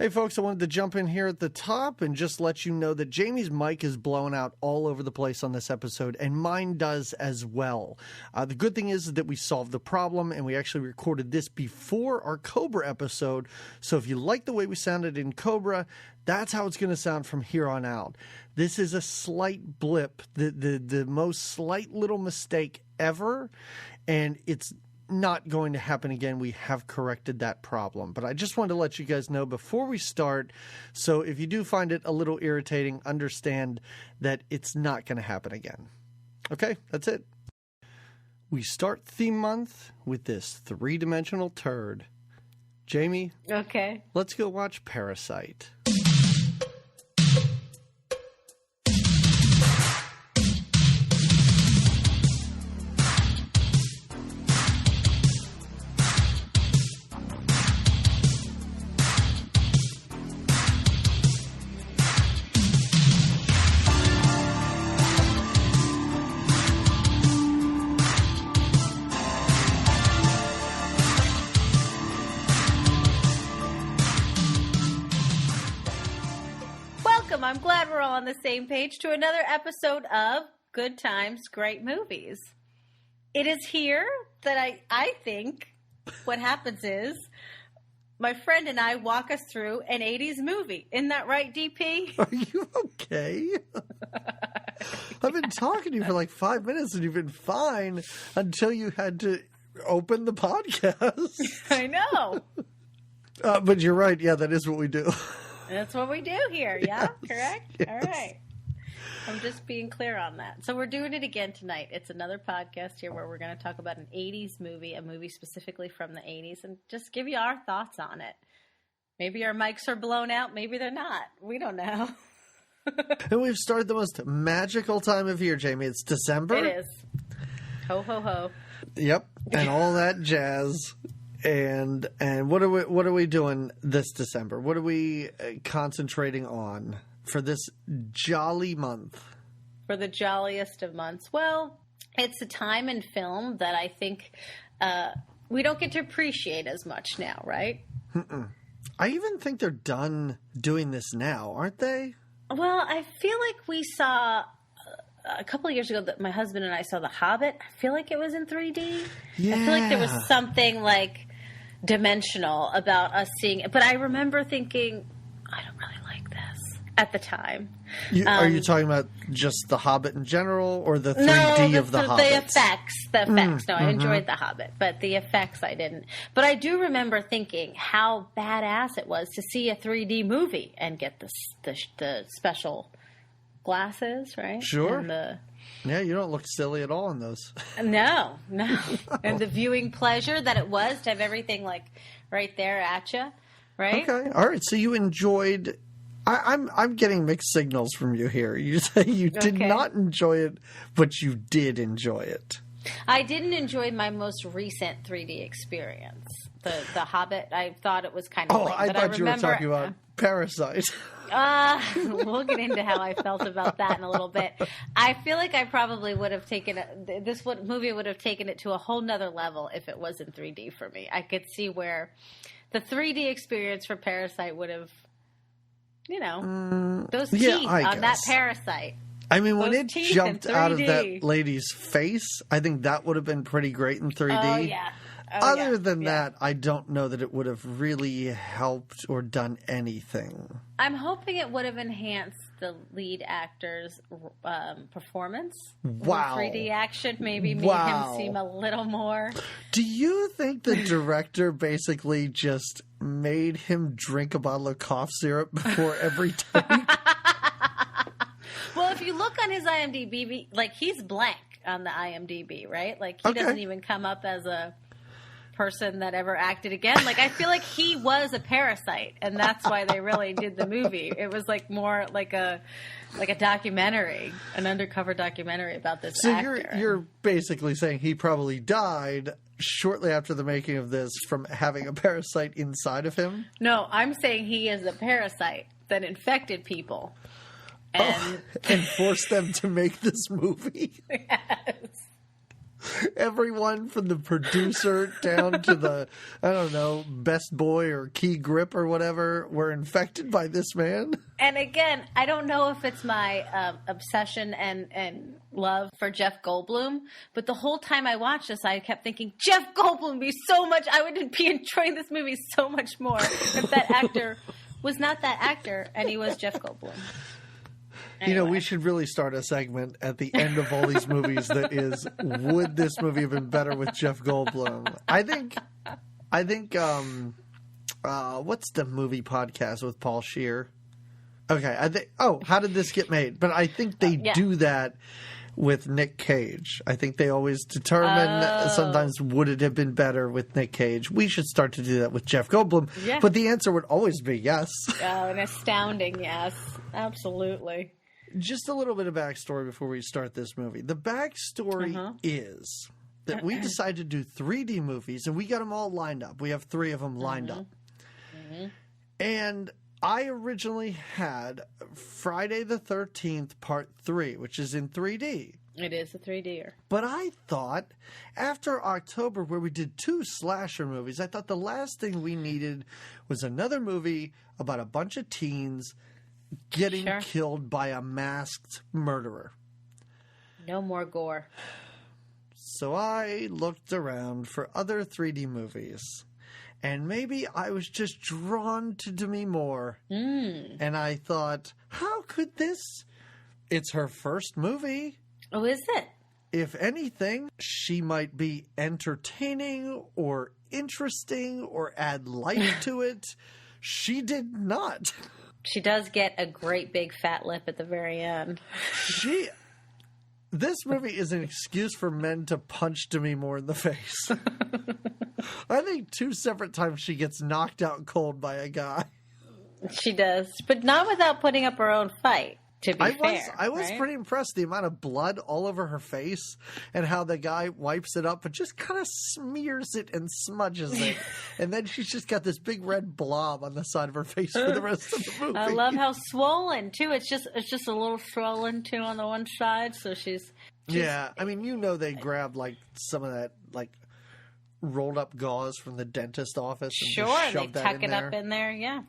Hey folks, I wanted to jump in here at the top and just let you know that Jamie's mic is blowing out all over the place on this episode, and mine does as well. The good thing is that we solved the problem, and we actually recorded this before our Cobra episode, so if you like the way we sounded in Cobra, that's how it's going to sound from here on out. This is a slight blip, the most slight little mistake ever, and it's not going to happen again. We have corrected that problem. But I just wanted to let you guys know before we start. So if you do find it a little irritating, understand that it's not going to happen again. Okay, that's it. We start theme month with this three-dimensional turd. Jamie? Okay. Let's go watch Parasite. I'm glad we're all on the same page to another episode of Good Times, Great Movies. It is here that I think what happens is my friend and I walk us through an 80s movie. Isn't that right, DP? Are you okay? I've been talking to you for like 5 minutes and you've been fine until you had to open the podcast. I know. But you're right. Yeah, that is what we do. That's what we do here, yeah? Correct? Yes. All right. I'm just being clear on that. So we're doing it again tonight. It's another podcast here where we're going to talk about an 80s movie, a movie specifically from the 80s, and just give you our thoughts on it. Maybe our mics are blown out. Maybe they're not. We don't know. And we've started the most magical time of year, Jamie. It's December. It is. Ho, ho, ho. Yep. And all that jazz. And what are we doing this December? What are we concentrating on for this jolly month? For the jolliest of months. Well, it's a time in film that I think we don't get to appreciate as much now, right? I even think they're done doing this now, aren't they? Well, I feel like we saw a couple of years ago that my husband and I saw The Hobbit. I feel like it was in 3D. Yeah. I feel like there was something like dimensional about us seeing it. But I remember thinking, I don't really like this at the time. Are you talking about just The Hobbit in general or the 3D of The Hobbit? The effects. No, I enjoyed The Hobbit, but the effects I didn't. But I do remember thinking how badass it was to see a 3D movie and get the special glasses, right? Sure. And yeah, you don't look silly at all in those. No. And the viewing pleasure that it was to have everything like right there at you, right? Okay, all right. So you enjoyed. I'm getting mixed signals from you here. You say you did not enjoy it, but you did enjoy it. I didn't enjoy my most recent 3D experience. The Hobbit, I thought it was kind of lame. I thought you were talking about Parasite. We'll get into how I felt about that in a little bit. I feel like I probably would have taken this movie would have taken it to a whole nother level if it was in 3D for me. I could see where the 3D experience for Parasite would have, those teeth on that Parasite. I mean, when it jumped out of that lady's face, I think that would have been pretty great in 3D. Oh, yeah. Other than that, I don't know that it would have really helped or done anything. I'm hoping it would have enhanced the lead actor's performance. Wow. 3D action maybe made him seem a little more. Do you think the director basically just made him drink a bottle of cough syrup before every take? Well, if you look on his IMDb, like he's blank on the IMDb, right? Like he doesn't even come up as a person that ever acted again. Like I feel like he was a parasite, and that's why they really did the movie. It was like more like a documentary, an undercover documentary about this actor. So you're basically saying he probably died shortly after the making of this from having a parasite inside of him? No, I'm saying he is a parasite that infected people. And forced them to make this movie. Yes. Everyone from the producer down to the, I don't know, best boy or key grip or whatever were infected by this man. And again, I don't know if it's my obsession and love for Jeff Goldblum, but the whole time I watched this, I kept thinking, Jeff Goldblum would be so much, I would be enjoying this movie so much more if that actor was not that actor and he was Jeff Goldblum. Anyway. You know, we should really start a segment at the end of all these movies that is, would this movie have been better with Jeff Goldblum? I think, what's the movie podcast with Paul Scheer? Okay, how did this get made? But I think they do that with Nick Cage. I think they always determine sometimes would it have been better with Nick Cage. We should start to do that with Jeff Goldblum. Yeah. But the answer would always be yes. Oh, an astounding yes. Absolutely. Just a little bit of backstory before we start this movie. The backstory is that we decided to do 3D movies, and we got them all lined up. We have 3 of them lined up. And I originally had Friday the 13th Part 3, which is in 3D. It is a 3D-er. But I thought, after October, where we did 2 slasher movies, I thought the last thing we needed was another movie about a bunch of teens getting killed by a masked murderer. No more gore. So I looked around for other 3D movies. And maybe I was just drawn to Demi Moore. And I thought, how could this? It's her first movie. Oh, is it? If anything, she might be entertaining or interesting or add life to it. She did not. She does get a great big fat lip at the very end. This movie is an excuse for men to punch Demi Moore in the face. I think 2 separate times she gets knocked out cold by a guy. She does, but not without putting up her own fight. To be fair, I was pretty impressed the amount of blood all over her face and how the guy wipes it up but just kind of smears it and smudges it. And then she's just got this big red blob on the side of her face for the rest of the movie. I love how swollen too. It's just a little swollen too on the one side. So she's yeah. I mean, you know, they grab like some of that like rolled up gauze from the dentist office and just shove that in there. They tuck it up in there. Yeah.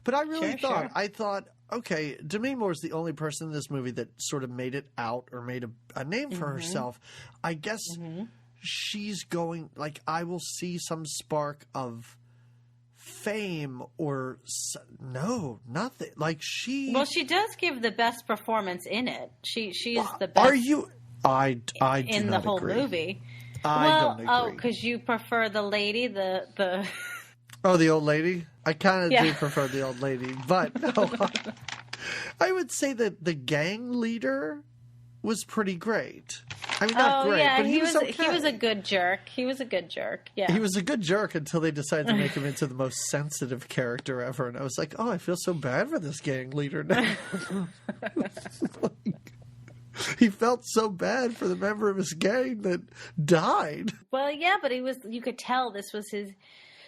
But I really thought, okay, Demi Moore's the only person in this movie that sort of made it out or made a name for herself. I guess she's going, like, I will see some spark of fame or no, nothing. Like she... Well, she does give the best performance in it. She is the best. Are you... I do in the not whole agree. movie. I don't agree. Oh, because you prefer the lady, the... Oh, the old lady? I kind of do prefer the old lady, but no, I would say that the gang leader was pretty great. I mean, not great, but he was okay. He was a good jerk. Yeah. He was a good jerk until they decided to make him into the most sensitive character ever, and I was like, oh, I feel so bad for this gang leader now. He felt so bad for the member of his gang that died. Well, yeah, but you could tell this was his...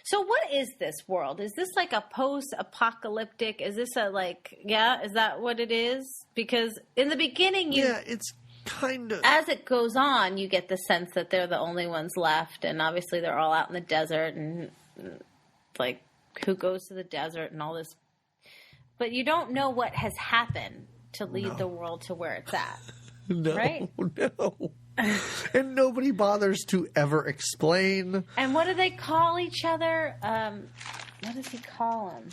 So what is this world? Is this like a post-apocalyptic? Is this is that what it is? Because in the beginning, it's kind of... As it goes on, you get the sense that they're the only ones left. And obviously they're all out in the desert and like who goes to the desert and all this. But you don't know what has happened to lead the world to where it's at. No, right? No. And nobody bothers to ever explain. And what do they call each other? What does he call him?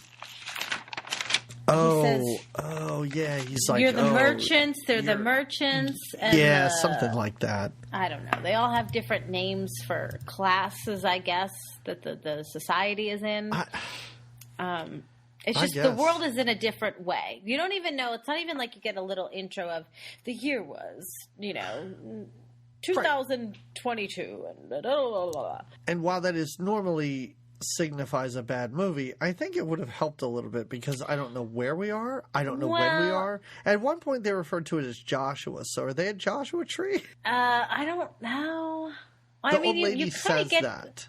Yeah. He's like, you're the merchants. They're the merchants. And something like that. I don't know. They all have different names for classes, I guess, that the society is in. It's just the world is in a different way. You don't even know. It's not even like you get a little intro of the year was, 2022 and blah, blah, blah. And while that is normally signifies a bad movie, I think it would have helped a little bit because I don't know where we are. I don't know when we are. At one point they referred to it as Joshua. So are they a Joshua tree? I don't know. The old lady says that.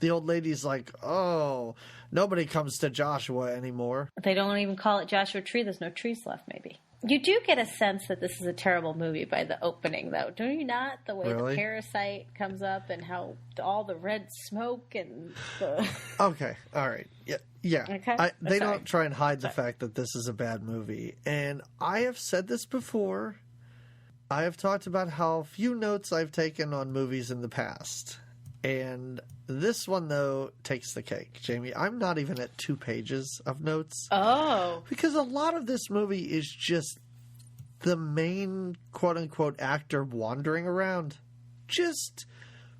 The old lady's like, oh, nobody comes to Joshua anymore. They don't even call it Joshua Tree. There's no trees left, maybe. You do get a sense that this is a terrible movie by the opening, though, do you not? The way Really? the parasite comes up and how all the red smoke and the... Okay, all right. Yeah. Okay. They don't try and hide the fact that this is a bad movie. And I have said this before. I have talked about how few notes I've taken on movies in the past. And this one, though, takes the cake, Jamie. I'm not even at 2 pages of notes. Oh. Because a lot of this movie is just the main quote-unquote actor wandering around. Just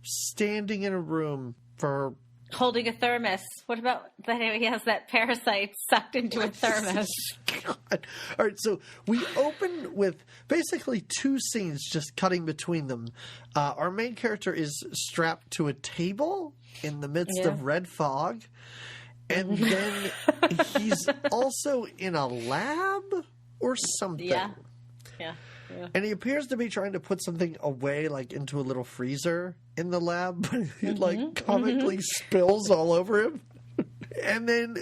standing in a room for... Holding a thermos. What about that he has that parasite sucked into a thermos? God. All right, so we open with basically 2 scenes just cutting between them. Our main character is strapped to a table in the midst of red fog. And then he's also in a lab or something. Yeah. And he appears to be trying to put something away, like into a little freezer in the lab, but he comically spills all over him. And then,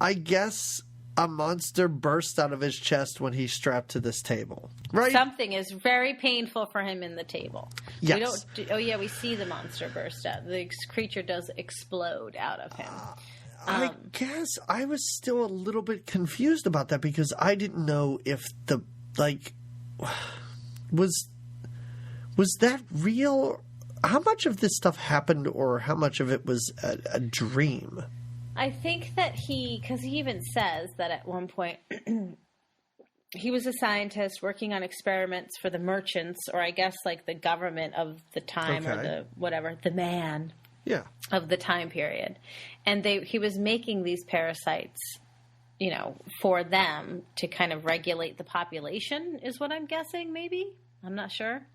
I guess a monster bursts out of his chest when he's strapped to this table. Right? Something is very painful for him in the table. Yes. We see the monster burst out. The creature does explode out of him. I guess I was still a little bit confused about that because I didn't know if the was that real? How much of this stuff happened or how much of it was a dream? I think that because he even says that at one point he was a scientist working on experiments for the merchants, or I guess the government of the time, or the man of the time period. And he was making these parasites, for them to kind of regulate the population is what I'm guessing, maybe. I'm not sure.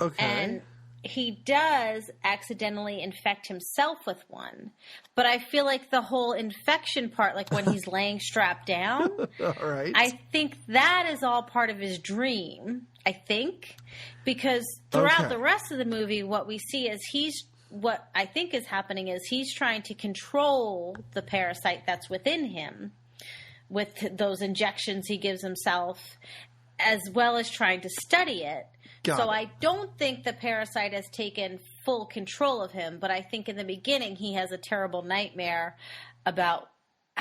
Okay. And he does accidentally infect himself with one. But I feel like the whole infection part, when he's laying strapped down, all right. I think that is all part of his dream, I think. Because throughout the rest of the movie, what we see is what I think is happening is he's trying to control the parasite that's within him with those injections he gives himself, as well as trying to study it. I don't think the parasite has taken full control of him, but I think in the beginning he has a terrible nightmare about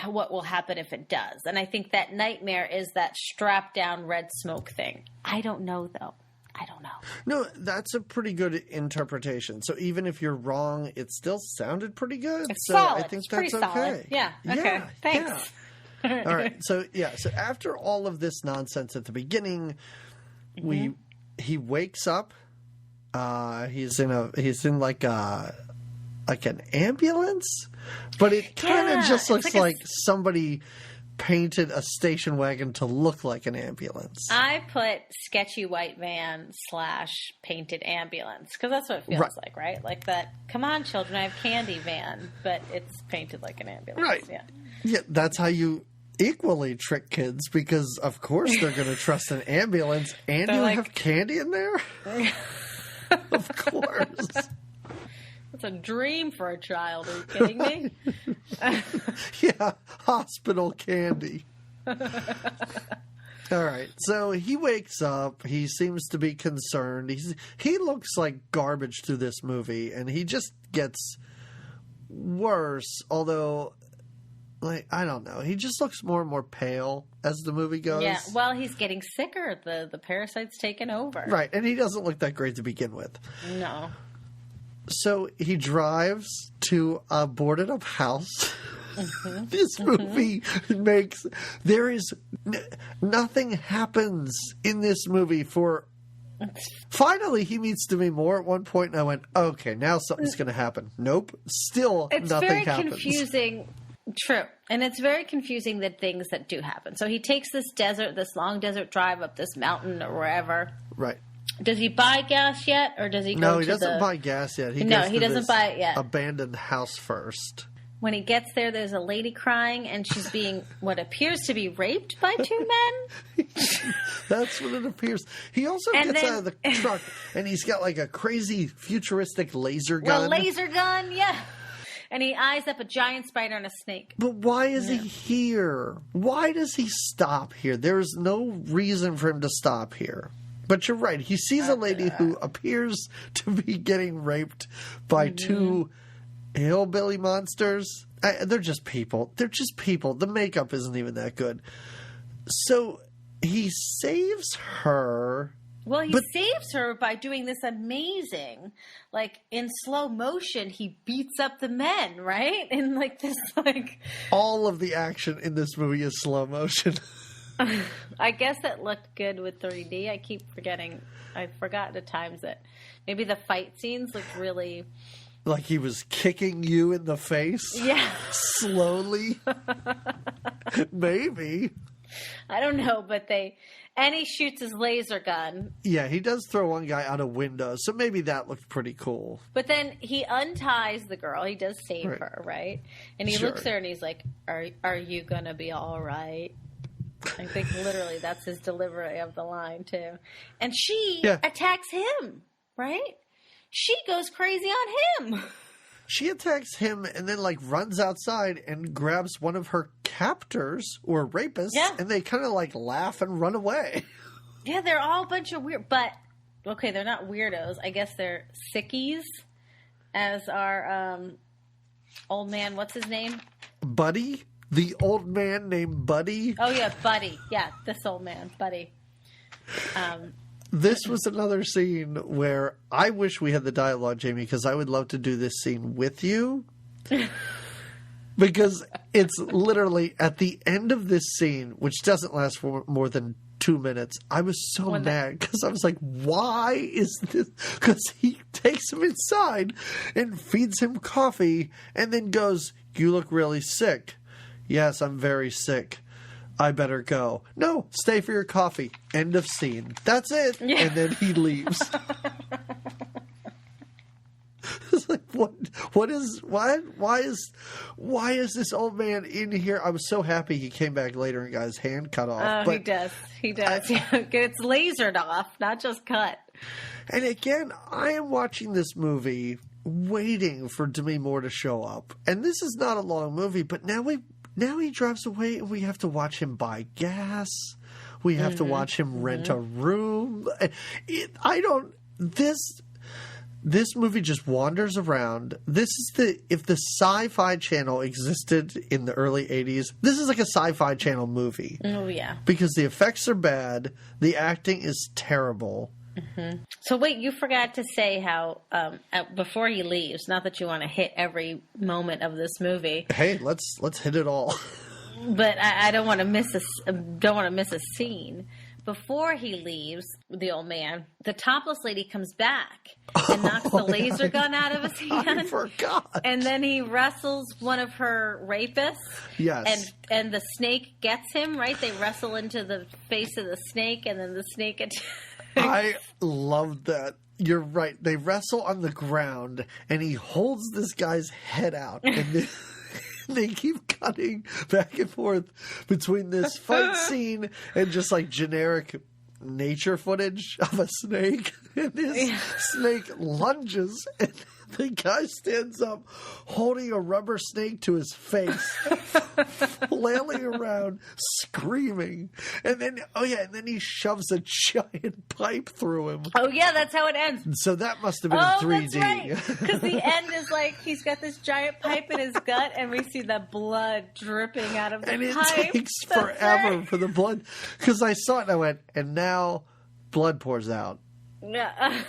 what will happen if it does. And I think that nightmare is that strapped down red smoke thing. I don't know, though. I don't know. No, that's a pretty good interpretation. So even if you're wrong, it still sounded pretty good. It's so solid. I think it's that's pretty okay. Solid. Yeah. Okay. Thanks. Yeah. All right. So after all of this nonsense at the beginning, he wakes up. He's in an ambulance, but it kind of just looks like somebody painted a station wagon to look like an ambulance. I put sketchy white van / painted ambulance because that's what it feels like, right? Like that. Come on, children, I have candy van, but it's painted like an ambulance. Right. Yeah. That's how you equally trick kids because, of course, they're going to trust an ambulance and you have candy in there. Of course. That's a dream for a child. Are you kidding me? Yeah, hospital candy. All right, so he wakes up. He seems to be concerned. He looks like garbage through this movie, and he just gets worse, although... I don't know. He just looks more and more pale as the movie goes. Yeah, well, he's getting sicker. The parasite's taken over. Right, and he doesn't look that great to begin with. No. So he drives to a boarded up house. This movie nothing happens in this movie for... Finally, he meets Demi Moore at one point, and I went, okay, now something's going to happen. Nope, still nothing happens. It's very confusing... True. And it's very confusing the things that do happen. So he takes this long desert drive up this mountain or wherever. Right. Does he buy gas yet, or does he go to No, he doesn't buy gas yet. He doesn't buy it yet. Abandoned house first. When he gets there, there's a lady crying, and she's being what appears to be raped by 2 men. That's what it appears. He also gets out of the truck, and he's got a crazy futuristic laser gun. A laser gun, yeah. And he eyes up a giant spider and a snake. But why is he here? Why does he stop here? There is no reason for him to stop here. But you're right. He sees a lady who appears to be getting raped by two hillbilly monsters. They're just people. They're just people. The makeup isn't even that good. So he saves her. Well, he saves her by doing this amazing, like, in slow motion, he beats up the men, right? And, like, this, like... All of the action in this movie is slow motion. I guess it looked good with 3D. I keep forgetting. I forgot to times it. Maybe the fight scenes looked really... Like he was kicking you in the face? Yeah. Slowly? Maybe. I don't know, but they... And he shoots his laser gun. Yeah, he does throw one guy out a window, so maybe that looked pretty cool. But then he unties the girl. He does save her, right? And he looks at her and he's like, are you going to be all right? I think literally that's his delivery of the line, too. And she attacks him, right? She goes crazy on him. She attacks him and then, like, runs outside and grabs one of her captors or rapists, and they kind of, like, laugh and run away. Yeah, they're all a bunch of weird... But, okay, they're not weirdos. I guess they're sickies, as our old man... What's his name? Buddy? The old man named Buddy? Oh, yeah, Buddy. Yeah, this old man, Buddy. This was another scene where I wish we had the dialogue, Jamie, because I would love to do this scene with you. Because it's literally at the end of this scene, which doesn't last for more than 2 minutes. I was so mad because I was like, why is this? Because he takes him inside and feeds him coffee and then goes, "You look really sick." "Yes, I'm very sick. I better go." "No, stay for your coffee." End of scene. That's it. Yeah. And then he leaves. It's like, why is this old man in here? I was so happy he came back later and got his hand cut off. Oh, he does. It's lasered off, not just cut. And again, I am watching this movie waiting for Demi Moore to show up. And this is not a long movie, but now he drives away and we have to watch him buy gas. We have to watch him rent a room. This movie just wanders around. If the Sci-Fi Channel existed in the early 80s, this is like a Sci-Fi Channel movie. Oh, yeah. Because the effects are bad. The acting is terrible. Mm-hmm. So wait, you forgot to say how before he leaves, not that you want to hit every moment of this movie. Hey, let's hit it all. But I don't want to miss a scene. Before he leaves, the old man, the topless lady comes back and knocks the laser gun out of his hand. I forgot. And then he wrestles one of her rapists. Yes. And the snake gets him, right? They wrestle into the face of the snake, and then the snake attacks. I love that. You're right. They wrestle on the ground, and he holds this guy's head out, and they keep cutting back and forth between this fight scene and just like generic nature footage of a snake. And this snake lunges, and the guy stands up holding a rubber snake to his face, flailing around, screaming. And then he shoves a giant pipe through him. Oh, yeah, that's how it ends. So that must have been in 3D. That's right. Because the end is like he's got this giant pipe in his gut, and we see the blood dripping out of the pipe. And it takes forever for the blood. Because I saw it and I went, and now blood pours out. Yeah.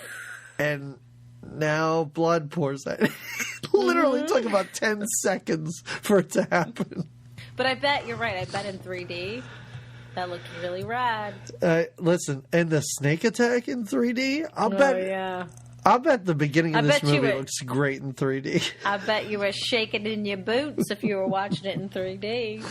And now blood pours out. Literally took about 10 seconds for it to happen. But I bet you're right. I bet in 3D that looked really rad. Listen, and the snake attack in 3D, I'll bet the beginning of this movie looks great in 3D. I bet you were shaking in your boots if you were watching it in 3D.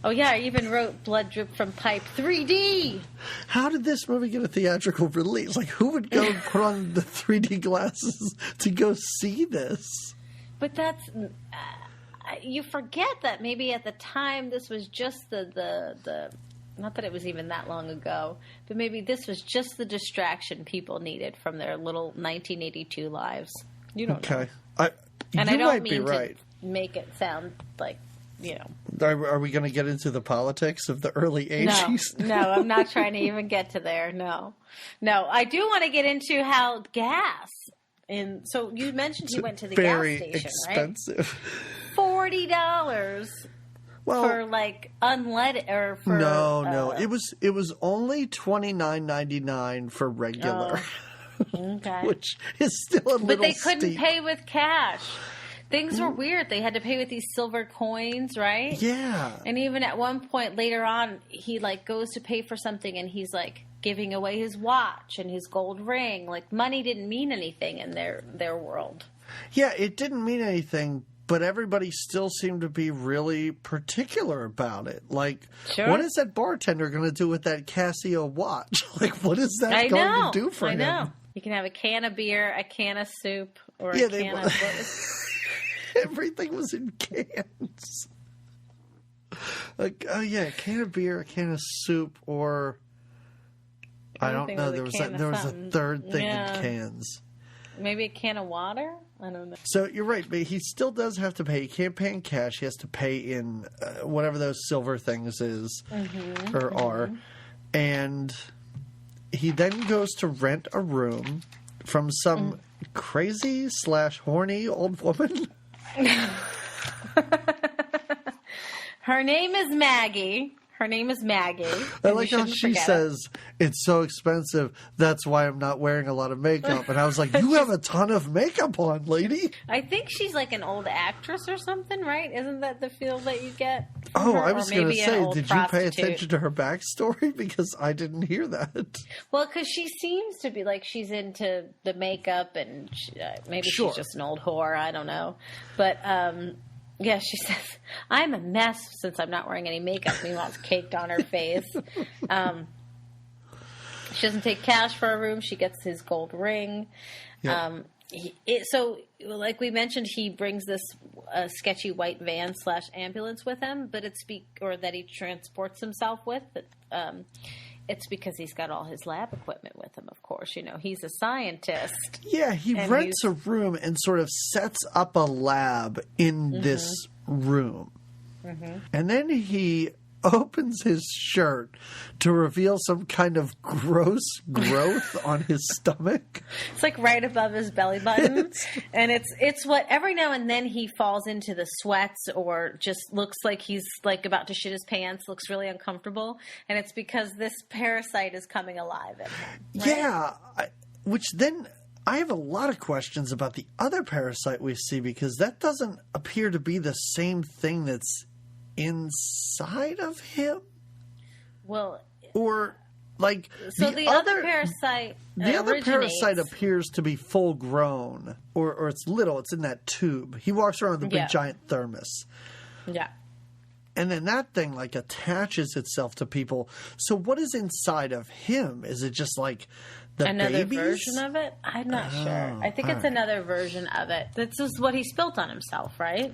Oh, yeah, I even wrote blood drip from pipe 3D. How did this movie get a theatrical release? Like, who would go and put on the 3D glasses to go see this? But that's... you forget that maybe at the time this was just the not that it was even that long ago, but maybe this was just the distraction people needed from their little 1982 lives. You don't know. And you I don't might be mean right. to make it sound like, Are we going to get into the politics of the early 80s? No, I'm not trying to even get to there. No, I do want to get into how gas. And so you mentioned he went to the gas station, expensive. Right? $40 for like unleaded or for no. It was only $29.99 for regular. Okay. Which is still a little But they couldn't steep. pay with cash. Things were weird. They had to pay with these silver coins, right? Yeah. And even at one point later on, he like goes to pay for something and he's like giving away his watch and his gold ring. Like money didn't mean anything in their world. Yeah, it didn't mean anything, but everybody still seemed to be really particular about it. Like, What is that bartender going to do with that Casio watch? Like, what is that going to do for him? I know. You can have a can of beer, a can of soup, or a can of... Everything was in cans. Like, a can of beer, a can of soup, or I don't know. There was a third thing in cans. Maybe a can of water? I don't know. So you're right, but he still does have to pay. He can't pay in cash. He has to pay in whatever those silver things are. And he then goes to rent a room from some crazy/horny old woman. Her name is Maggie. I like how she says, it's so expensive, that's why I'm not wearing a lot of makeup. And I was like, you have a ton of makeup on, lady. I think she's like an old actress or something, right? Isn't that the feel that you get? I was going to say, did you pay attention to her backstory? Because I didn't hear that. Well, because she seems to be like she's into the makeup and maybe she's just an old whore. I don't know. But, yeah, she says, I'm a mess since I'm not wearing any makeup. Meanwhile, it's caked on her face. She doesn't take cash for a room. She gets his gold ring. Yep. So, like we mentioned, he brings this sketchy white van / ambulance with him, but or that he transports himself with. It's because he's got all his lab equipment with him, of course. He's a scientist. Yeah, he rents a room and sort of sets up a lab in this room. And then he opens his shirt to reveal some kind of gross growth on his stomach. It's like right above his belly button. And it's what every now and then he falls into the sweats or just looks like he's like about to shit his pants, looks really uncomfortable. And it's because this parasite is coming alive in him. Right? Yeah. Which then I have a lot of questions about the other parasite we see because that doesn't appear to be the same thing that's inside of him? Well, or like so the other parasite other parasite appears to be full grown or it's little, it's in that tube. He walks around with a big giant thermos. Yeah. And then that thing like attaches itself to people. So what is inside of him? Is it just like another babies? Version of it? I'm not sure. I think it's another version of it. This is what he spilt on himself, right?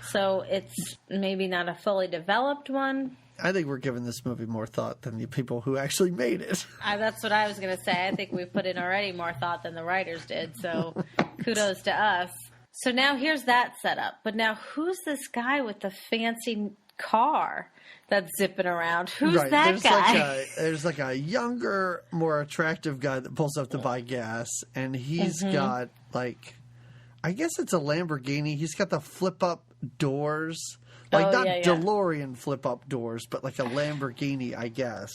So it's maybe not a fully developed one. I think we're giving this movie more thought than the people who actually made it. That's what I was going to say. I think we've put in already more thought than the writers did. So kudos to us. So now here's that setup. But now who's this guy with the fancy car that's zipping around? Who's that guy? There's like a younger, more attractive guy that pulls up to buy gas. And he's got like, I guess it's a Lamborghini. He's got the flip-up doors. Like DeLorean flip-up doors, but like a Lamborghini, I guess.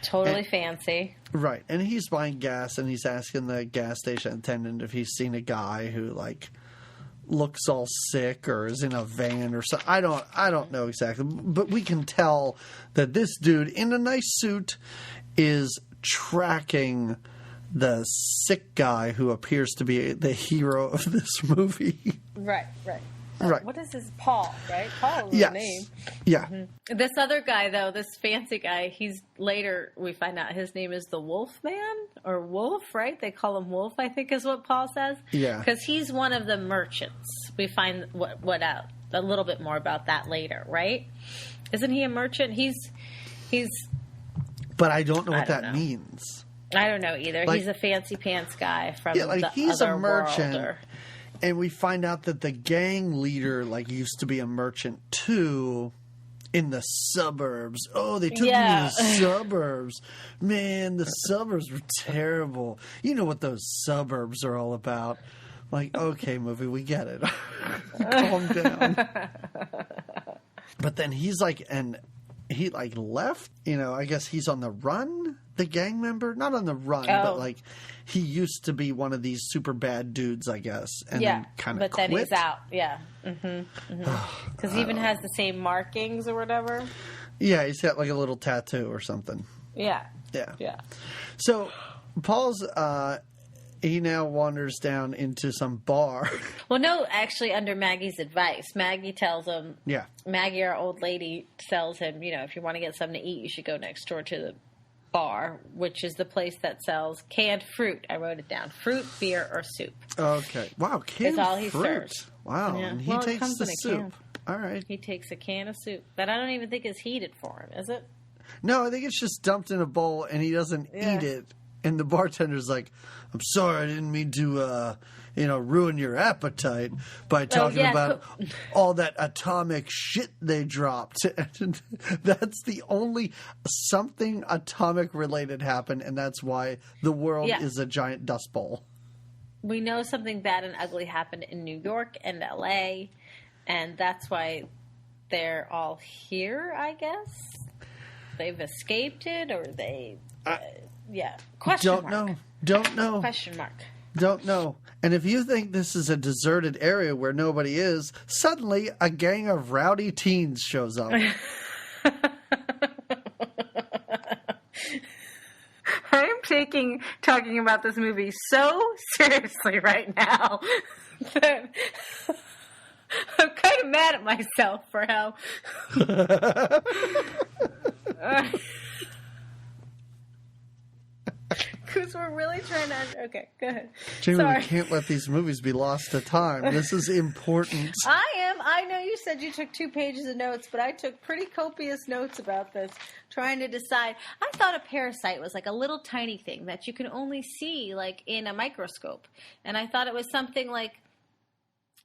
Totally fancy. Right. And he's buying gas, and he's asking the gas station attendant if he's seen a guy who, like, looks all sick or is in a van or something. I don't know exactly. But we can tell that this dude in a nice suit is tracking the sick guy who appears to be the hero of this movie. Right. Right. What is his Paul, right? Paul is his name. Yeah. Mm-hmm. This other guy, though, this fancy guy, later we find out his name is the Wolf Man or Wolf, right? They call him Wolf, I think is what Paul says. Yeah. Because he's one of the merchants. We find what out a little bit more about that later, right? Isn't he a merchant? He's. But I don't know what that means. I don't know either. Like, he's a fancy pants guy from the he's other a merchant. world. And we find out that the gang leader, like, used to be a merchant, too, in the suburbs. Oh, they took me to the suburbs. Man, the suburbs were terrible. You know what those suburbs are all about. Like, okay, movie, we get it. Calm down. But then he's like, and he like left, you know, I guess he's on the run, the gang member. Not on the run, but like he used to be one of these super bad dudes, I guess. And then kind of quit. Then he's out. Yeah. Because he even has the same markings or whatever. Yeah, he's got like a little tattoo or something. Yeah. Yeah. So Paul's he now wanders down into some bar. Well, no, actually, under Maggie's advice, Maggie tells him. Yeah. Maggie, our old lady, tells him, you know, if you want to get something to eat, you should go next door to the bar, which is the place that sells canned fruit. I wrote it down: fruit, beer, or soup. Okay. Wow, canned all he fruit. Serves. Wow, yeah. And he takes the soup. Can. All right. He takes a can of soup that I don't even think is heated for him, is it? No, I think it's just dumped in a bowl, and he doesn't eat it. And the bartender's like, "I'm sorry, I didn't mean to, ruin your appetite by talking about all that atomic shit they dropped." And that's the only something atomic related happened, and that's why the world is a giant dust bowl. We know something bad and ugly happened in New York and L.A., and that's why they're all here, I guess. They've escaped it, or they... Question mark. Don't know. Question mark. Don't know. And if you think this is a deserted area where nobody is, suddenly a gang of rowdy teens shows up. I'm talking about this movie so seriously right now that I'm kind of mad at myself for how... Because we're really trying to... Okay, go ahead. Jamie, Sorry. We can't let these movies be lost to time. This is important. I know you said you took 2 pages of notes, but I took pretty copious notes about this, trying to decide. I thought a parasite was like a little tiny thing that you can only see like in a microscope. And I thought it was something like...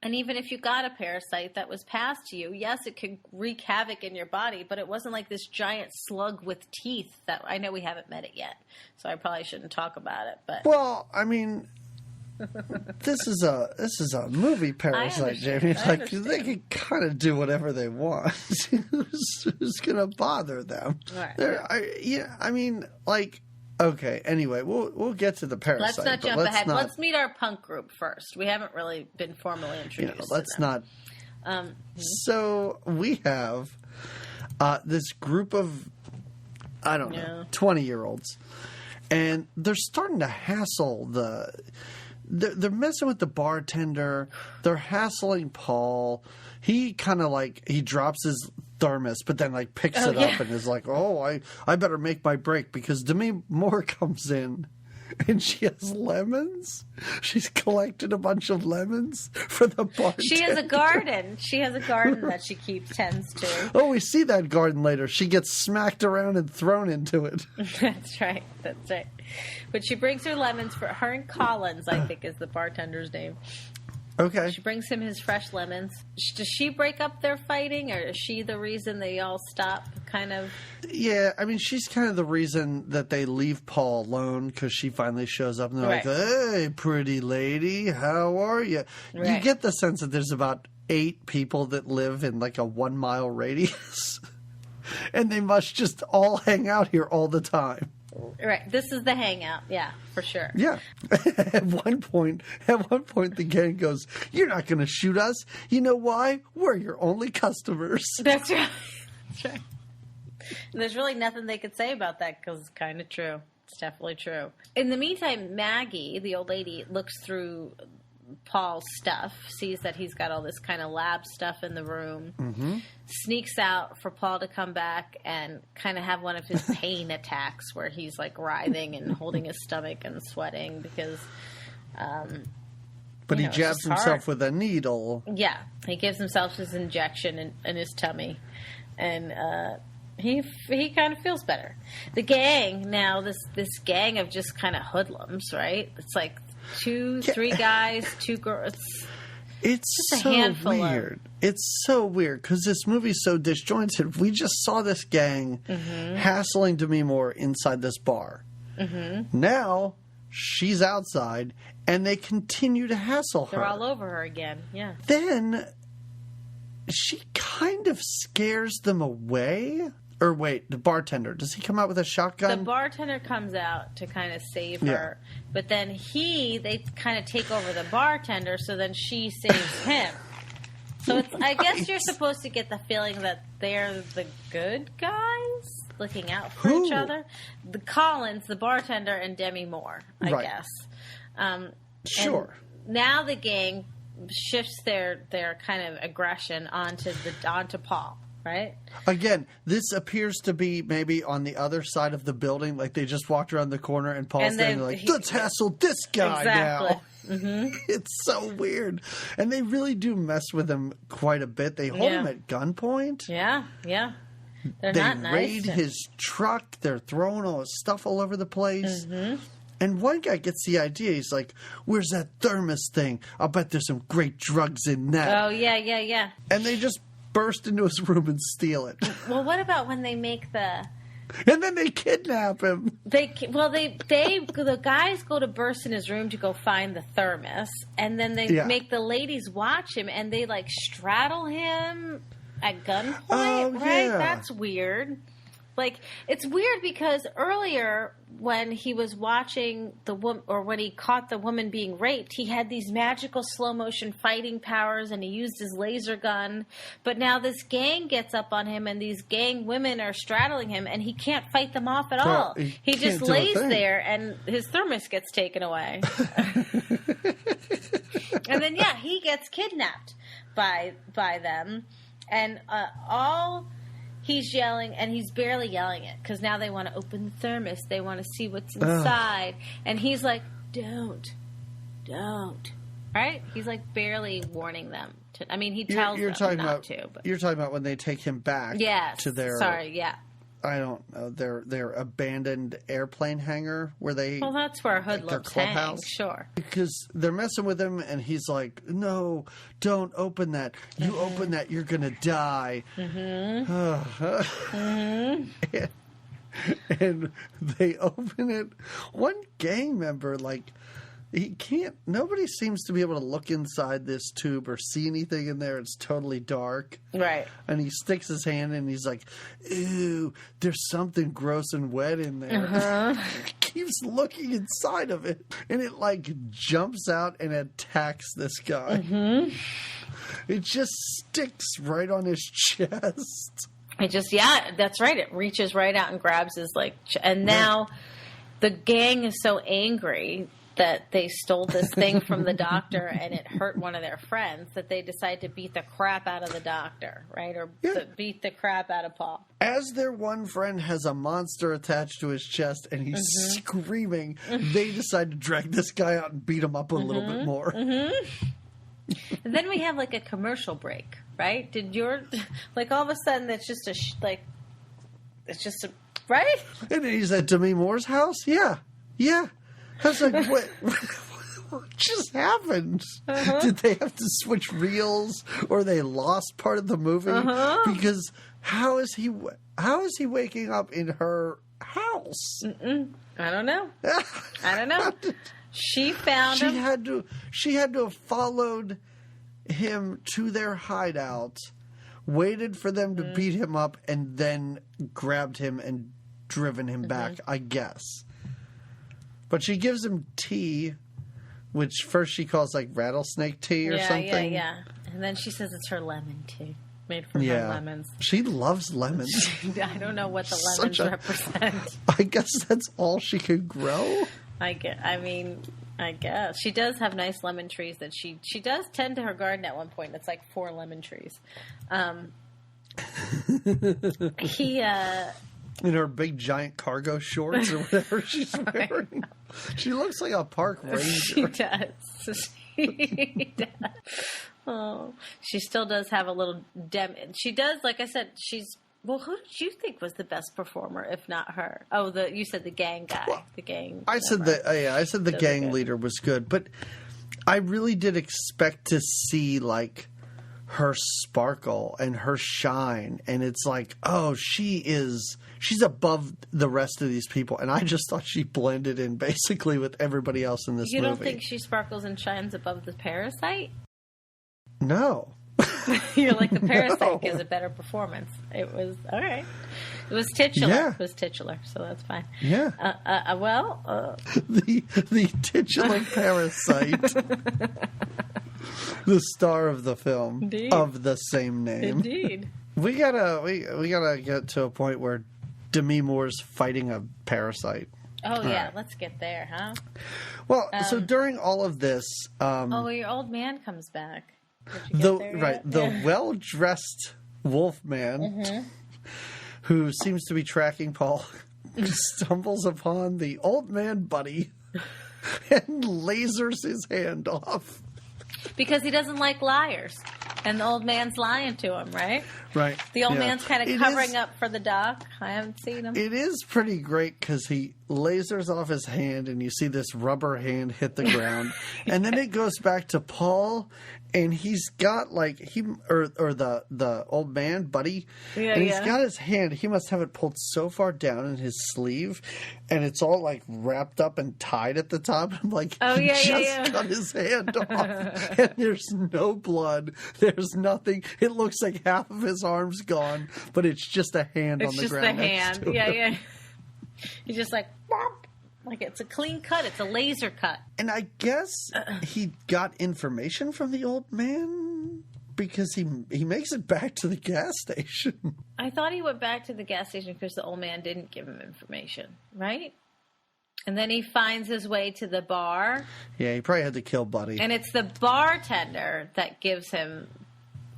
And even if you got a parasite that was passed to you, yes, it could wreak havoc in your body, but it wasn't like this giant slug with teeth that I know we haven't met it yet, so I probably shouldn't talk about it. But well, I mean, this is a movie Parasite, Jamie. Like they can kind of do whatever they want. Who's gonna bother them? Right. I mean, like. Okay, anyway, we'll get to the Parasite. Let's not jump ahead. Let's meet our punk group first. We haven't really been formally introduced. Let's not. So we have this group of, 20-year-olds. And they're starting to hassle they're messing with the bartender. They're hassling Paul. He kind of he drops his thermos, but then picks it up and is like, "Oh, I better make my break," because Demi Moore comes in and she has lemons. She's collected a bunch of lemons for the bartender. She has a garden. That she tends to. Oh, we see that garden later. She gets smacked around and thrown into it. That's right. But she brings her lemons for her and Collins, I think is the bartender's name. Okay. She brings him his fresh lemons. Does she break up their fighting, or is she the reason they all stop, kind of? Yeah, I mean, she's kind of the reason that they leave Paul alone, because she finally shows up and they're like, "Hey, pretty lady, how are you?" Right. You get the sense that there's about 8 people that live in a 1-mile radius, and they must just all hang out here all the time. Right. This is the hangout. Yeah, for sure. Yeah. At one point, the gang goes, "You're not going to shoot us. You know why? We're your only customers." That's right. And there's really nothing they could say about that because it's kind of true. It's definitely true. In the meantime, Maggie, the old lady, looks through Paul's stuff, sees that he's got all this kind of lab stuff in the room, sneaks out for Paul to come back and kind of have one of his pain attacks where he's writhing and holding his stomach and sweating because but he jabs himself with a needle. Yeah, he gives himself his injection in his tummy, and he kind of feels better. The gang now, this gang of just kind of hoodlums, right? It's 2, 3 guys, 2 girls. It's just a so handful weird. It's so weird because this movie's so disjointed. We just saw this gang hassling Demi Moore inside this bar. Now she's outside, and they continue to hassle her. They're all over her again. Yeah. Then she kind of scares them away. Or wait, the bartender. Does he come out with a shotgun? The bartender comes out to kind of save her. But then they kind of take over the bartender, so then she saves him. So I guess you're supposed to get the feeling that they're the good guys looking out for each other. The Collins, the bartender, and Demi Moore, I guess. Sure. Now the gang shifts their kind of aggression onto Paul. Right? Again, this appears to be maybe on the other side of the building. Like they just walked around the corner and Paul's standing like, let's hassle this guy now. It's so weird. And they really do mess with him quite a bit. They hold him at gunpoint. Yeah. They're they not nice. raid his truck. They're throwing all his stuff all over the place. And one guy gets the idea. He's like, where's that thermos thing? I'll bet there's some great drugs in that. Oh, yeah. And they just burst into his room and steal it. Well, what about when they make the... And then they kidnap him. The guys go to burst in his room to go find the thermos, and then they make the ladies watch him, and they like straddle him at gunpoint. Right? Yeah. That's weird. Like, it's weird because earlier when he was watching the woman, or when he caught the woman being raped, he had these magical slow motion fighting powers and he used his laser gun. But now this gang gets up on him and these gang women are straddling him and he can't fight them off at all. He just lays there and his thermos gets taken away. And then, he gets kidnapped by them. And he's yelling, and he's barely yelling it, because now they want to open the thermos. They want to see what's inside. And he's like, don't. Right? He's like barely warning them. He tells them not to. But. You're talking about when they take him back to their... Sorry, I don't know, their abandoned airplane hangar where they... Well, that's where hoodlums hang, sure. Because they're messing with him, and he's like, no, don't open that. You open that, you're going to die. And they open it. One gang member, nobody seems to be able to look inside this tube or see anything in there. It's totally dark. Right. And he sticks his hand in and he's like, ew, there's something gross and wet in there. Keeps looking inside of it. And it jumps out and attacks this guy. It just sticks right on his chest. It just, that's right. It reaches right out and grabs his and now the gang is so angry that they stole this thing from the doctor and it hurt one of their friends that they decide to beat the crap out of the doctor, right? Or beat the crap out of Paul. As their one friend has a monster attached to his chest and he's screaming, they decide to drag this guy out and beat him up a little bit more. And then we have a commercial break, right? Did your, all of a sudden it's just it's just a, right? And he's at Demi Moore's house? Yeah. I was like, what just happened? Did they have to switch reels, or they lost part of the movie? Because how is he waking up in her house? I don't know. She found him. She had to have followed him to their hideout, waited for them to beat him up, and then grabbed him and driven him back, I guess. But she gives him tea, which first she calls rattlesnake tea or something. Yeah. And then she says it's her lemon tea, made from her lemons. She loves lemons. I don't know what the lemons represent. I guess that's all she could grow. I guess. She does have nice lemon trees that she does tend to her garden at one point. It's 4 lemon trees. In her big giant cargo shorts or whatever she's wearing. She looks like a park ranger. She does. Oh, she still does have a little she does, like I said, who did you think was the best performer, if not her? Oh, you said the gang guy. Well, the gang. I said the gang leader was good, but I really did expect to see, like, her sparkle and her shine, and it's like, oh, she's above the rest of these people, and I just thought she blended in basically with everybody else in this movie. You don't think she sparkles and shines above the Parasite? No. You're like, the Parasite gives a better performance. It was all right. It was titular. Yeah. It was titular, so that's fine. Yeah. The titular Parasite. The star of the film. Indeed. Of the same name. Indeed. We gotta get to a point where Demi Moore's fighting a parasite. Oh yeah, let's get there, huh? Well, so during all of this, your old man comes back. Did you get there yet? The well-dressed wolf man who seems to be tracking Paul stumbles upon the old man buddy and lasers his hand off. Because he doesn't like liars. And the old man's lying to him, right? Right. The old man's kind of covering up for the doc. I haven't seen him. It is pretty great because he lasers off his hand and you see this rubber hand hit the ground. And then it goes back to Paul and he's got like the old man, buddy. Yeah, and he's got his hand. He must have it pulled so far down in his sleeve and it's all like wrapped up and tied at the top. I'm like, he just cut his hand off and there's no blood. There's nothing. It looks like half of his arm's gone, but it's just a hand on the ground. It's just a hand. Yeah. He's just like, Bop. Like it's a clean cut. It's a laser cut. And I guess he got information from the old man because he makes it back to the gas station. I thought he went back to the gas station because the old man didn't give him information, right? And then he finds his way to the bar. Yeah, he probably had to kill Buddy. And it's the bartender that gives him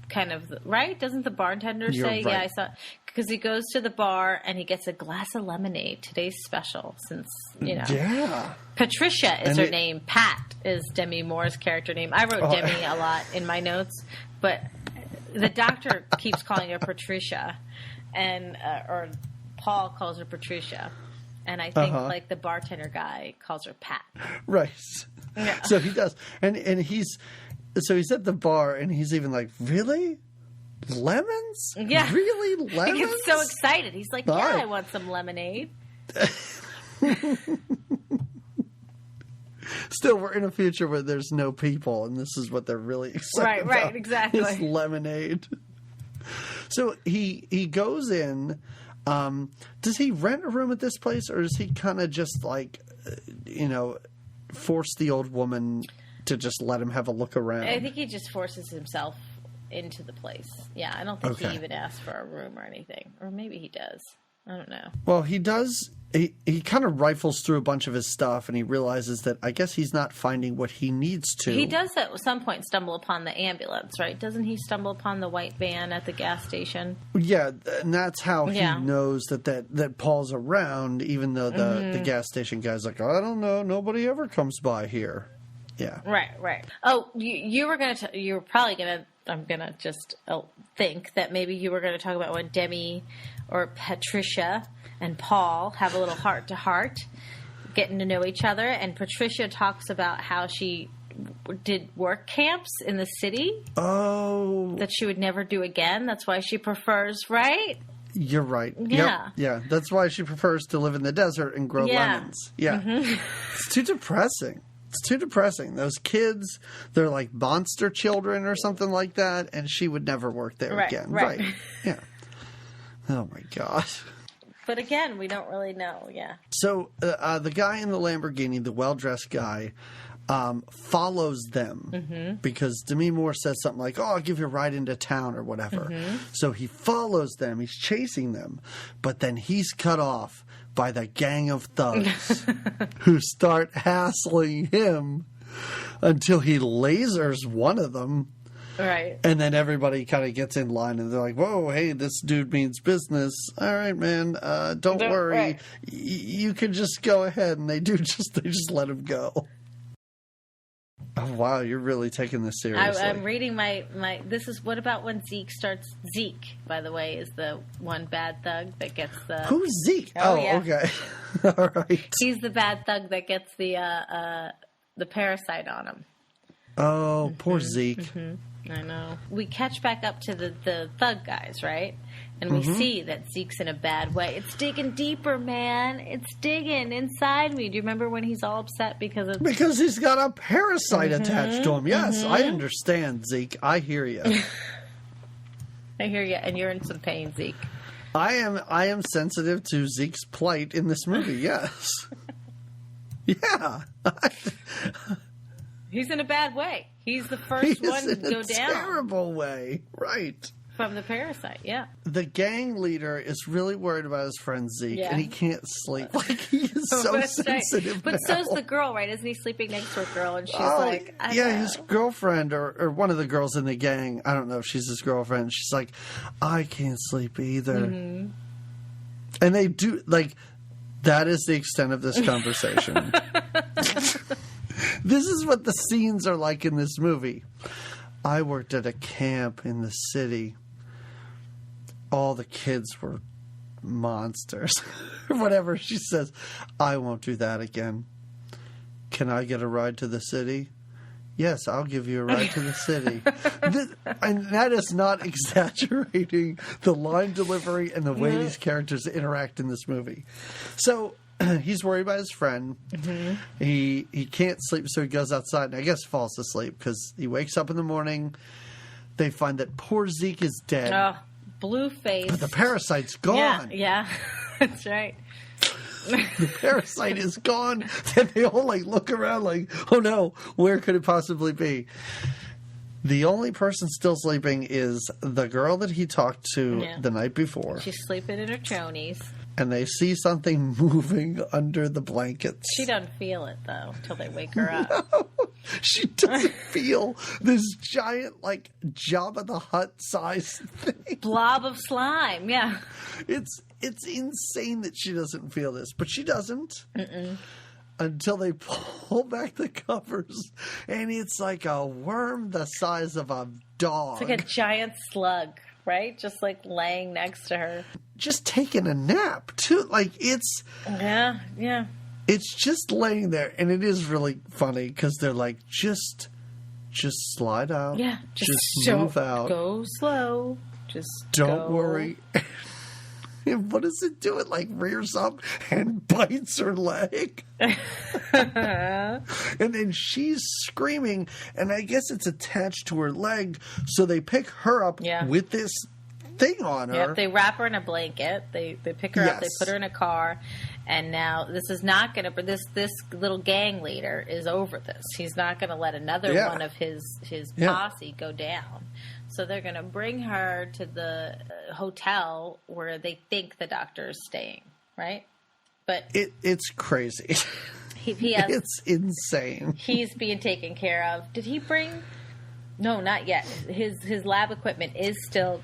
kind of, right? Doesn't the bartender say, right. Yeah, I saw, because he goes to the bar and he gets a glass of lemonade. Today's special since, Yeah. Patricia is her name. Pat is Demi Moore's character name. I wrote Demi a lot in my notes, but the doctor keeps calling her Patricia and, or Paul calls her Patricia. And I think like the bartender guy calls her Pat. Right. Yeah. So he does. And he's at the bar and he's even like, really? Lemons? Yeah. Really? Lemons? He gets so excited. He's like, I want some lemonade. Still, we're in a future where there's no people, and this is what they're really excited about. Right, exactly. Is lemonade. So he goes in. Does he rent a room at this place, or does he kind of just like, force the old woman to just let him have a look around? I think he just forces himself into the place. Yeah, I don't think he even asks for a room or anything. Or maybe he does. I don't know. Well, he does. He kind of rifles through a bunch of his stuff and he realizes that I guess he's not finding what he needs to. He does at some point stumble upon the ambulance, right? Doesn't he stumble upon the white van at the gas station? Yeah, and that's how he knows that Paul's around, even though the gas station guy's like, I don't know, nobody ever comes by here. Yeah. Right. Oh, you were probably going to, I'm going to just think that maybe you were going to talk about when Demi or Patricia and Paul have a little heart-to-heart, getting to know each other. And Patricia talks about how she did work camps in the city. Oh. That she would never do again. That's why she prefers, right? You're right. Yeah. Yep. Yeah. That's why she prefers to live in the desert and grow lemons. Yeah. Mm-hmm. It's too depressing. It's too depressing. Those kids, they're like monster children or something like that, and she would never work there again. Right. Yeah. Oh, my gosh. But again, we don't really know. Yeah. So the guy in the Lamborghini, the well-dressed guy, follows them because Demi Moore says something like, I'll give you a ride into town or whatever. So he follows them. He's chasing them. But then he's cut off by the gang of thugs who start hassling him until he lasers one of them. Right. And then everybody kind of gets in line and they're like, whoa, hey, this dude means business. All right, man, don't worry. Right. You can just go ahead. And they just let him go. Oh, wow, you're really taking this seriously. I'm reading my this is what about when Zeke starts. Zeke, by the way, is the one bad thug that gets the... Who's Zeke? Oh, yeah. Okay. All right. He's the bad thug that gets the parasite on him. Oh, poor Zeke. I know. We catch back up to the thug guys, right? And we see that Zeke's in a bad way. It's digging deeper, man. It's digging inside me. Do you remember when he's all upset because he's got a parasite attached to him? Yes, I understand, Zeke. I hear you. I hear you, and you're in some pain, Zeke. I am sensitive to Zeke's plight in this movie. Yes. Yeah. He's in a bad way. He's the first one to go down. Terrible way, right? From the parasite, yeah. The gang leader is really worried about his friend Zeke, and he can't sleep. Like, he is so sensitive. Right. But so's the girl, right? Isn't he sleeping next to a girl? And she's like, I know. His girlfriend or one of the girls in the gang. I don't know if she's his girlfriend. She's like, I can't sleep either. And they do like. That is the extent of this conversation. This is what the scenes are like in this movie. I worked at a camp in the city. All the kids were monsters. Or whatever. She says, I won't do that again. Can I get a ride to the city? Yes, I'll give you a ride to the city. And that is not exaggerating the line delivery and the way these characters interact in this movie. So he's worried about his friend. He can't sleep, so he goes outside and I guess falls asleep because he wakes up in the morning. They find that poor Zeke is dead. Oh, blue face. But the parasite's gone. Yeah, that's right. The parasite is gone. Then they all look around like, oh no, where could it possibly be? The only person still sleeping is the girl that he talked to the night before. She's sleeping in her chonies. And they see something moving under the blankets. She doesn't feel it, though, until they wake her up. No, she doesn't feel this giant, Jabba the Hutt size thing. Blob of slime, yeah. It's insane that she doesn't feel this, but she doesn't. Until they pull back the covers, and it's like a worm the size of a dog. It's like a giant slug, right? Just laying next to her. Just taking a nap, too. It's... Yeah. It's just laying there, and it is really funny, because they're just slide out. Yeah. Just move out. Go slow. Just don't worry. And what does it do? It rears up and bites her leg. And then she's screaming, and I guess it's attached to her leg, so they pick her up with this thing on her. Yeah, they wrap her in a blanket. They pick her up, they put her in a car, and now this is not going to... This little gang leader is over this. He's not going to let another one of his posse go down. So they're going to bring her to the hotel where they think the doctor is staying, right? But it's crazy. It's insane. He's being taken care of. Did he bring... No, not yet. His lab equipment is still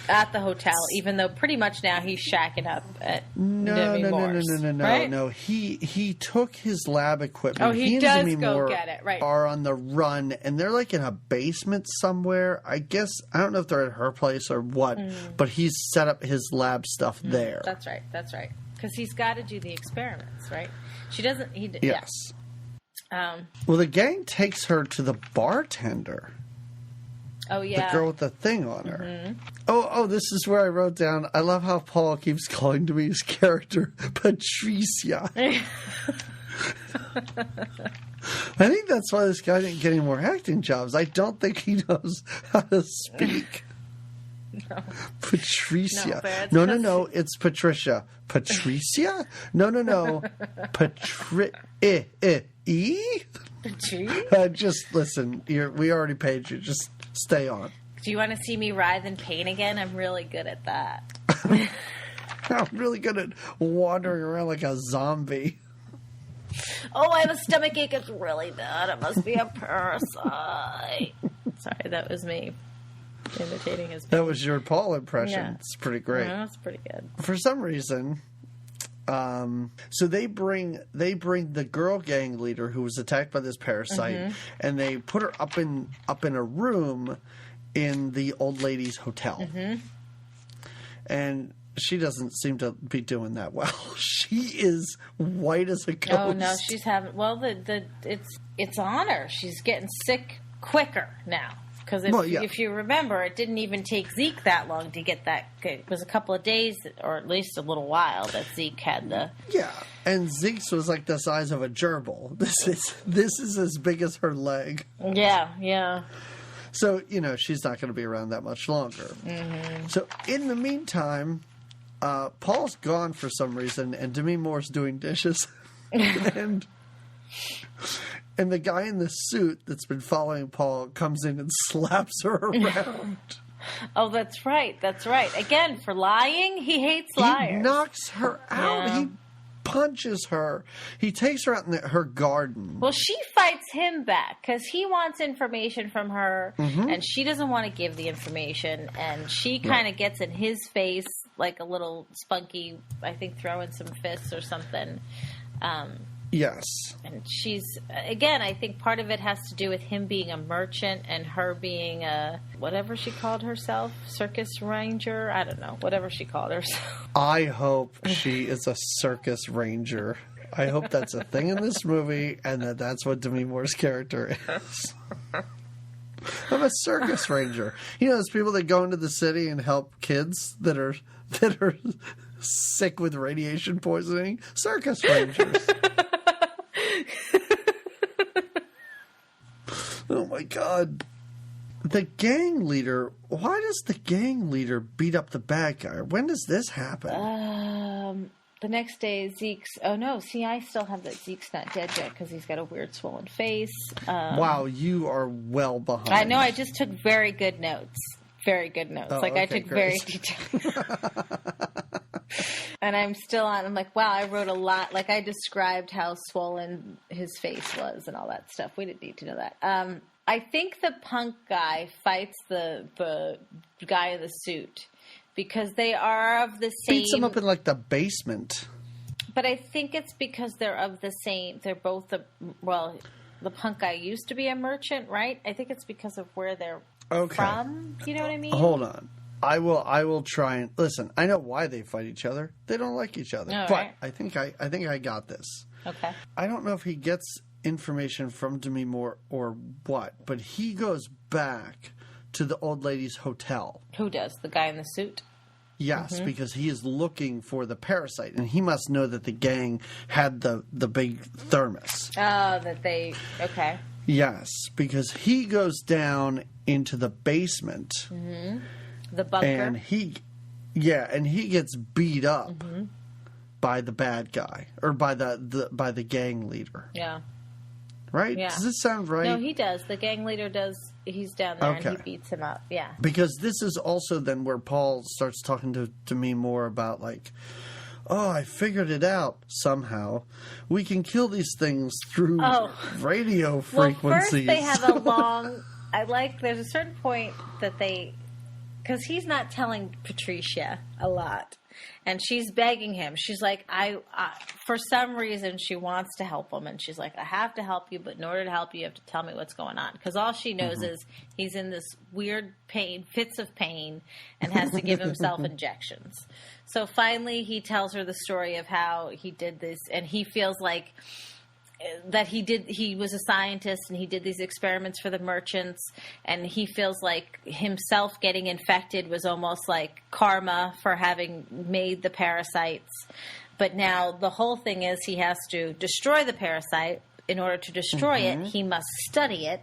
at the hotel, even though pretty much now he's shacking up at No. Right? No, he took his lab equipment. Oh, he does go get it, right. Are on the run, and they're in a basement somewhere. I guess, I don't know if they're at her place or what, but he's set up his lab stuff there. That's right. Because he's got to do the experiments, right? She doesn't... Yes. Well, the gang takes her to the bartender. Oh, yeah. The girl with the thing on her. Oh, this is where I wrote down, I love how Paul keeps calling to me his character Patricia. I think that's why this guy didn't get any more acting jobs. I don't think he knows how to speak. No. Patricia. No, it's Patricia. Patricia? No. Just listen. We already paid you. Just stay on. Do you want to see me writhe in pain again? I'm really good at that. I'm really good at wandering around like a zombie. Oh, I have a stomach ache. It's really bad. It must be a parasite. Sorry, that was me imitating his pain. That was your Paul impression. Yeah. It's pretty great. Yeah, that's pretty good. For some reason... so they bring the girl gang leader who was attacked by this parasite, and they put her up in a room in the old lady's hotel, and she doesn't seem to be doing that well. She is white as a ghost. Oh no, she's having it's on her. She's getting sick quicker now. Because if you remember, it didn't even take Zeke that long to get that. It was a couple of days, or at least a little while, that Zeke had the... Yeah, and Zeke's was like the size of a gerbil. This is as big as her leg. Yeah. So, she's not going to be around that much longer. Mm-hmm. So, in the meantime, Paul's gone for some reason, and Demi Moore's doing dishes. And the guy in the suit that's been following Paul comes in and slaps her around. Oh, that's right. Again, for lying, he hates liars. He knocks her out. Yeah. He punches her. He takes her out in her garden. Well, she fights him back because he wants information from her, and she doesn't want to give the information, and she kind of gets in his face like a little spunky, I think, throwing some fists or something. Yes. And she's, again, I think part of it has to do with him being a merchant and her being a, whatever she called herself, circus ranger? I don't know, whatever she called herself. I hope she is a circus ranger. I hope that's a thing in this movie and that's what Demi Moore's character is. I'm a circus ranger. Those people that go into the city and help kids that are sick with radiation poisoning? Circus rangers. Oh my God. The gang leader, why does the gang leader beat up the bad guy? When does this happen? The next day, Zeke's... Oh, no. See, I still have that Zeke's not dead yet because he's got a weird swollen face. Wow, you are well behind. I know. I just took very good notes. Very good notes. Oh, I took very detailed... And I'm still on... I'm like, wow, I wrote a lot. Like, I described how swollen his face was and all that stuff. We didn't need to know that. I think the punk guy fights the guy in the suit because they are of the same... Beats him up in, like, the basement. But I think it's because they're of the same... They're both... the punk guy used to be a merchant, right? I think it's because of where they're from. You know what I mean? Hold on. I will try and... Listen, I know why they fight each other. They don't like each other. All but right. I think I got this. Okay. I don't know if he gets information from Demi Moore or what, but he goes back to the old lady's hotel. Who does? The guy in the suit? Yes, because he is looking for the parasite, and he must know that the gang had the big thermos. Oh, that they... Okay. Yes, because he goes down into the basement. Mm-hmm. The bunker. And he gets beat up by the bad guy or by the gang leader. Yeah. Right? Yeah. Does this sound right? No, he does. The gang leader does. He's down there and he beats him up. Yeah. Because this is also then where Paul starts talking to me more about like, oh, I figured it out somehow. We can kill these things through radio frequencies. Well, first they have a long... there's a certain point that they... Because he's not telling Patricia a lot. And she's begging him. She's like, for some reason, she wants to help him. And she's like, I have to help you, but in order to help you, you have to tell me what's going on. Because all she knows is he's in this weird fits of pain, and has to give himself injections. So finally, he tells her the story of how he did this. And he feels like... that he was a scientist and he did these experiments for the merchants, and he feels like himself getting infected was almost like karma for having made the parasites. But now the whole thing is he has to destroy the parasite. In order to destroy it, he must study it,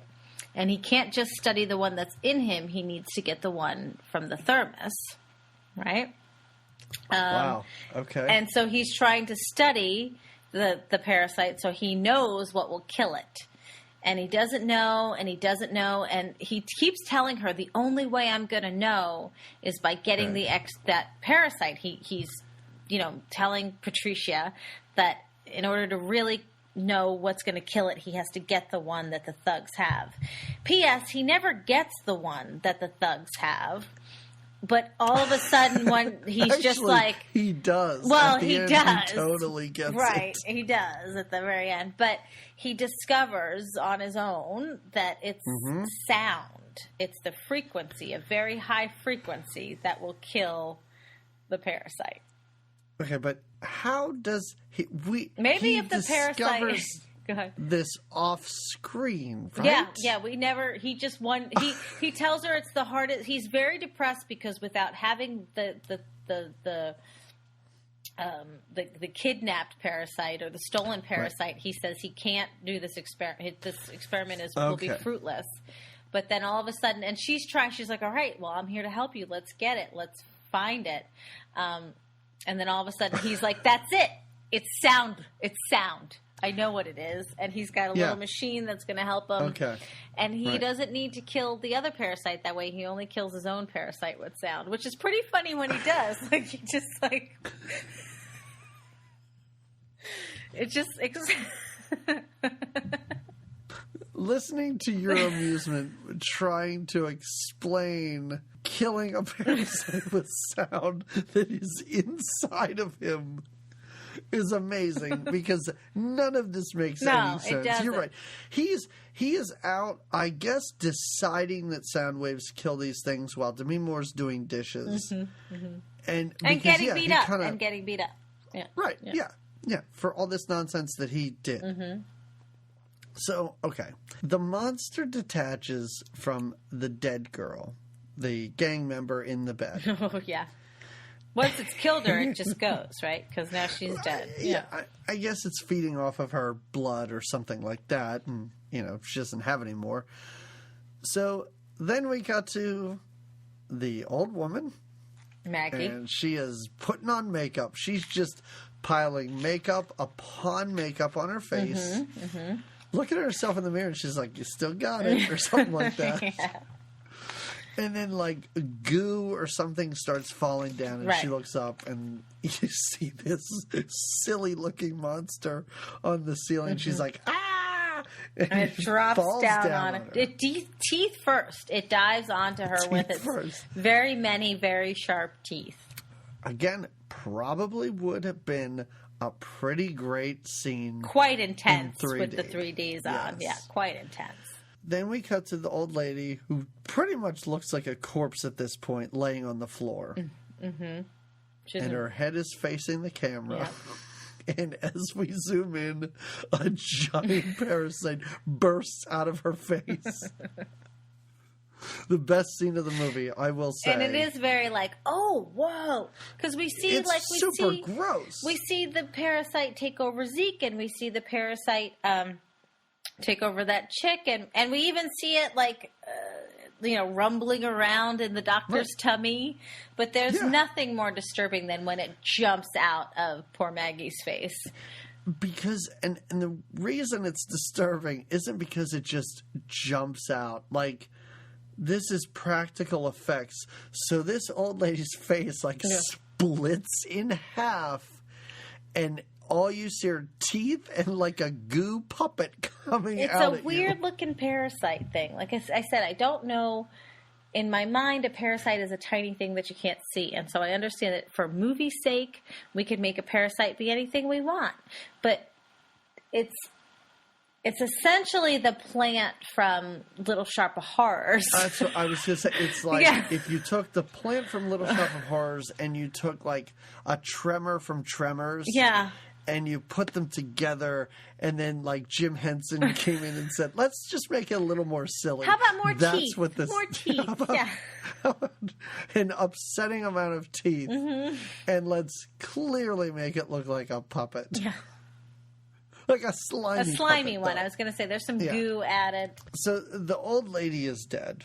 and he can't just study the one that's in him. He needs to get the one from the thermos, right? Wow. Okay. And so he's trying to study the parasite so he knows what will kill it. And he doesn't know, and he doesn't know, and he keeps telling her the only way I'm going to know is by getting that parasite. He's telling Patricia that in order to really know what's going to kill it, he has to get the one that the thugs have. P.S. He never gets the one that the thugs have. But all of a sudden, when he's actually, just like... He does. Well, At the he end, does. He totally gets it. Right, he does at the very end. But he discovers on his own that it's sound. It's the frequency, a very high frequency that will kill the parasite. Okay, but how does he... Maybe he if the parasite... Go ahead. this off screen, right? Yeah. We never. He just he tells her it's the hardest. He's very depressed because without having the kidnapped parasite or the stolen parasite, he says he can't do this experiment. This experiment will be fruitless. But then all of a sudden, and she's trying. She's like, "All right, well, I'm here to help you. Let's get it. Let's find it." And then all of a sudden, he's like, "That's it. It's sound. It's sound. I know what it is." And he's got a little machine that's going to help him. Okay. And he doesn't need to kill the other parasite that way. He only kills his own parasite with sound, which is pretty funny when he does. Like, he just like... Listening to your amusement, trying to explain killing a parasite with sound that is inside of him is amazing because none of this makes any sense. It doesn't. You're right. He is out, I guess, deciding that sound waves kill these things while Demi Moore's doing dishes. And getting beat up. Yeah. Right. Yeah. For all this nonsense that he did. So, okay. The monster detaches from the dead girl, the gang member in the bed. Oh, yeah. Once it's killed her, it just goes, right? Because now she's dead. Yeah. I guess it's feeding off of her blood or something like that. And, she doesn't have any more. So then we got to the old woman. Maggie. And she is putting on makeup. She's just piling makeup upon makeup on her face. Looking at herself in the mirror, and she's like, "You still got it," or something like that. Yeah. And then, like, goo or something starts falling down, and she looks up, and you see this silly-looking monster on the ceiling. She's like, "Ah!" And it drops down on it. Teeth first. It dives onto her with its very many, very sharp teeth. Again, probably would have been a pretty great scene. Quite intense with the 3Ds on. Yeah, quite intense. Then we cut to the old lady who pretty much looks like a corpse at this point, laying on the floor. And her head is facing the camera. Yeah. And as we zoom in, a giant parasite bursts out of her face. The best scene of the movie, I will say. And it is very like, oh, whoa. Because we see, super gross. We see the parasite take over Zeke, and we see the parasite take over that chick, and we even see it rumbling around in the doctor's tummy. But there's nothing more disturbing than when it jumps out of poor Maggie's face. Because, and the reason it's disturbing isn't because it just jumps out. Like, this is practical effects. So this old lady's face splits in half, and all you see are teeth and like a goo puppet coming out. It's a weird looking parasite thing. Like I said, I don't know. In my mind, a parasite is a tiny thing that you can't see. And so I understand that for movie's sake, we could make a parasite be anything we want. But it's essentially the plant from Little Shop of Horrors. That's what I was going to say. It's like if you took the plant from Little Shop of Horrors and you took like a tremor from Tremors. Yeah. And you put them together, and then like Jim Henson came in and said, "Let's just make it a little more silly." How about more That's teeth? What this, more teeth. An upsetting amount of teeth, and let's clearly make it look like a puppet. Yeah. Like a slimy puppet, one. I was going to say there's some goo added. So the old lady is dead.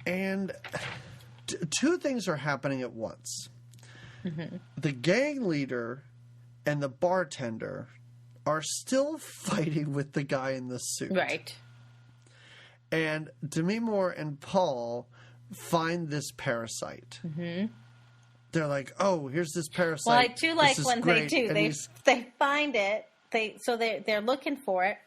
And two things are happening at once. The gang leader and the bartender are still fighting with the guy in the suit. Right. And Demi Moore and Paul find this parasite. They're like, "Oh, here's this parasite." Well, I do like when they do. They find it. They're looking for it,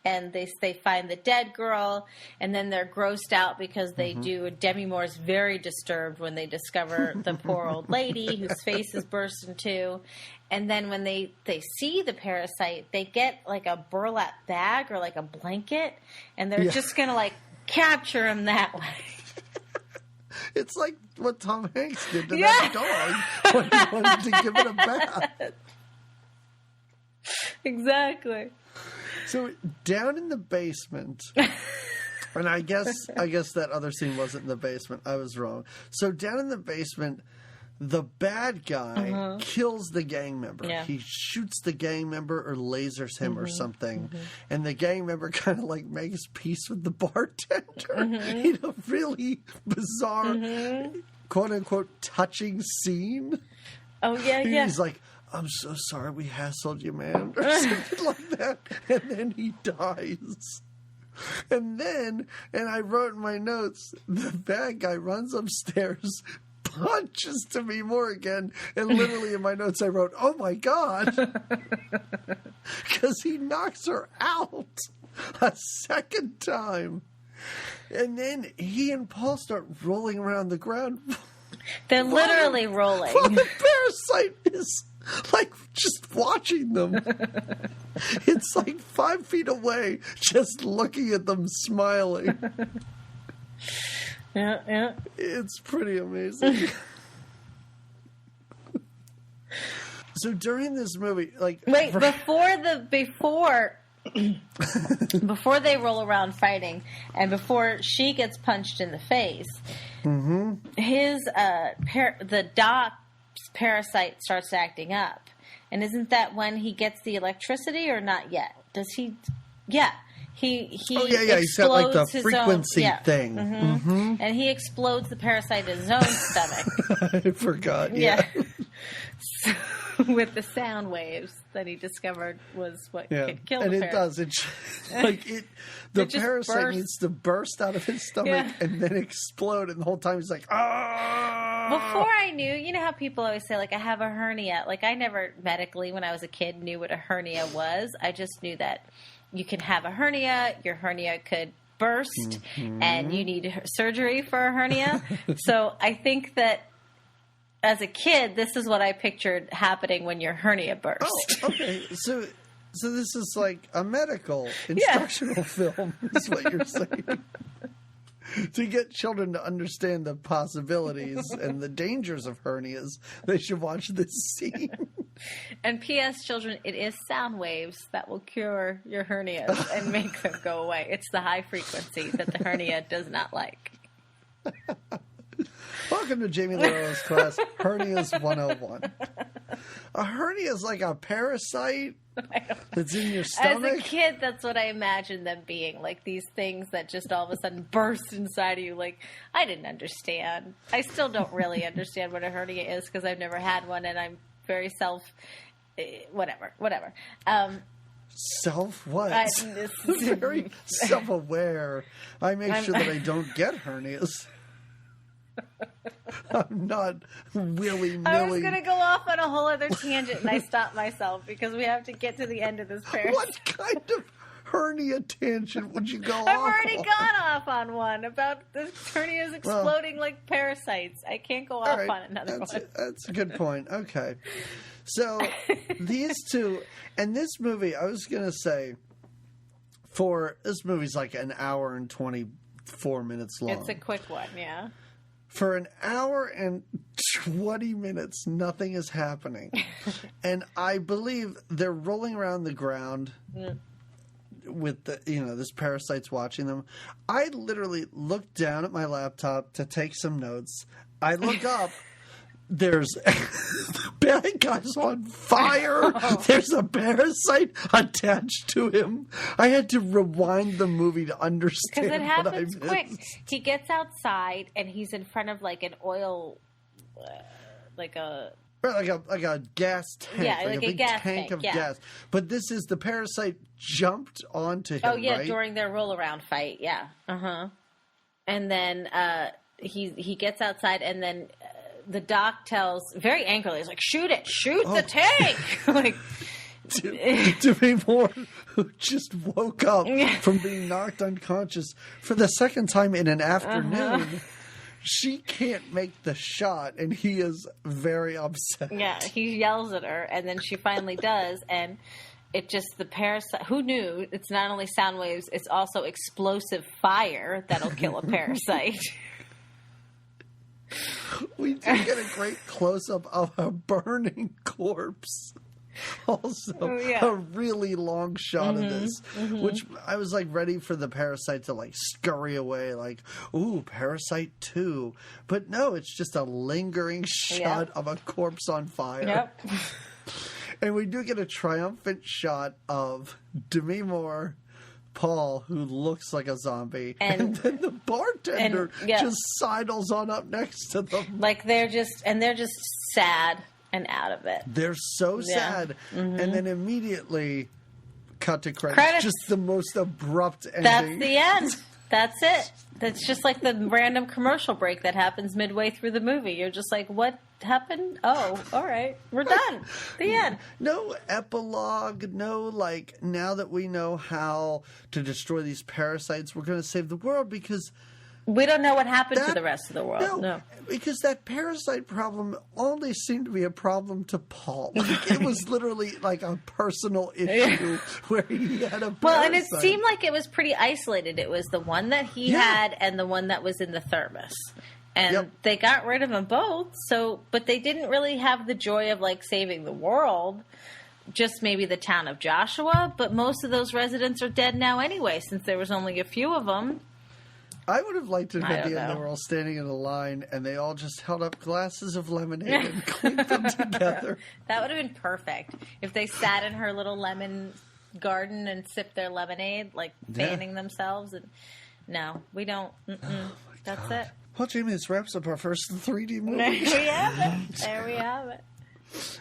and they find the dead girl, and then they're grossed out because they do. Demi Moore's very disturbed when they discover the poor old lady whose face is burst in two. And then when they see the parasite, they get like a burlap bag or like a blanket, and they're just gonna like capture him that way. It's like what Tom Hanks did to that dog when he wanted to give it a bath. Exactly. So down in the basement, and I guess that other scene wasn't in the basement. I was wrong. So down in the basement, the bad guy kills the gang member. Yeah. He shoots the gang member or lasers him or something. And the gang member kind of like makes peace with the bartender in a really bizarre, quote unquote, touching scene. Oh, yeah, He's like, I'm so sorry we hassled you, man, or something like that. And then he dies. And then, and I wrote in my notes, the bad guy runs upstairs, punches Demi Moore again, and literally in my notes I wrote, oh my God. Because he knocks her out a second time. And then he and Paul start rolling around the ground. They're literally rolling. While the parasite is like just watching them. It's like 5 feet away, just looking at them smiling. Yeah. It's pretty amazing. So during this movie, like wait, before they roll around fighting, and before she gets punched in the face, his the doc's parasite starts acting up, and isn't that when he gets the electricity or not yet? Does he? Yeah. He He's got like the frequency thing. And he explodes the parasite in his own stomach. I forgot. Yeah. So, with the sound waves that he discovered was what could kill the parasite. The parasite needs to burst out of his stomach and then explode, and the whole time he's like, ah! Before I knew, you know how people always say, like, I have a hernia. Like, I never medically, when I was a kid, knew what a hernia was. I just knew that you can have a hernia, your hernia could burst, and you need surgery for a hernia. So I think that as a kid, this is what I pictured happening when your hernia burst. Oh, okay. So this is like a medical instructional film, is what you're saying. To get children to understand the possibilities and the dangers of hernias, they should watch this scene. And P.S. children, it is sound waves that will cure your hernias and make them go away. It's the high frequency that the hernia does not like. Welcome to Jamie Lorello's class, Hernias 101. A hernia is like a parasite that's in your stomach. As a kid, that's what I imagined them being. Like these things that just all of a sudden burst inside of you. Like, I didn't understand. I still don't really understand what a hernia is because I've never had one, and I'm very whatever. Self what? Very self-aware. I make sure that I don't get hernias. I'm not willy-nilly. I was going to go off on a whole other tangent, and I stopped myself because we have to get to the end of this parasite. What kind of hernia tangent would you go off on? I've already gone off on one about the hernias exploding like parasites. I can't go off on another one. That's a good point. Okay. So these two, and this movie, I was going to say, this movie's like an hour and 24 minutes long. It's a quick one, yeah. For an hour and 20 minutes, nothing is happening. And I believe they're rolling around the ground with this parasite's watching them. I literally looked down at my laptop to take some notes. I look up. There's the bad guy's on fire. There's a parasite attached to him. I had to rewind the movie to understand because it happens what I missed. quick. He gets outside and he's in front of like an oil, like a gas tank, like a big gas tank of gas. But this is the parasite jumped onto him. Oh yeah, right? During their roll around fight, yeah. And then he gets outside, and then the doc tells very angrily, he's like, "Shoot it! Shoot the tank!" Like Demi Moore, who just woke up from being knocked unconscious for the second time in an afternoon. She can't make the shot, and he is very upset. Yeah, he yells at her, and then she finally does, and it just, the parasite, who knew, it's not only sound waves, it's also explosive fire that'll kill a parasite. We do get a great close-up of a burning corpse. also a really long shot of this, which I was like ready for the parasite to like scurry away, like, ooh, Parasite 2. But no, it's just a lingering shot of a corpse on fire. Yep. And we do get a triumphant shot of Demi Moore, Paul, who looks like a zombie, and then the bartender just sidles on up next to them. Like they're just sad and out of it. They're so sad. And then immediately cut to credits. Just the most abrupt ending. That's the end. That's it. That's just like the random commercial break that happens midway through the movie. You're just like, what happened? Oh, all right. We're done. The end. No epilogue. No, like, now that we know how to destroy these parasites, we're going to save the world, because we don't know what happened to the rest of the world. No. Because that parasite problem only seemed to be a problem to Paul. Like, it was literally like a personal issue where he had a parasite. Well, and it seemed like it was pretty isolated. It was the one that he had and the one that was in the thermos. And they got rid of them both. But they didn't really have the joy of like saving the world. Just maybe the town of Joshua. But most of those residents are dead now anyway, since there was only a few of them. I would have liked it at the end they were all standing in a line and they all just held up glasses of lemonade and clinked them together. That would have been perfect. If they sat in her little lemon garden and sipped their lemonade, like fanning themselves. And no, we don't. That's it. Well, Jamie, this wraps up our first 3D movie. There we have it. There we have it.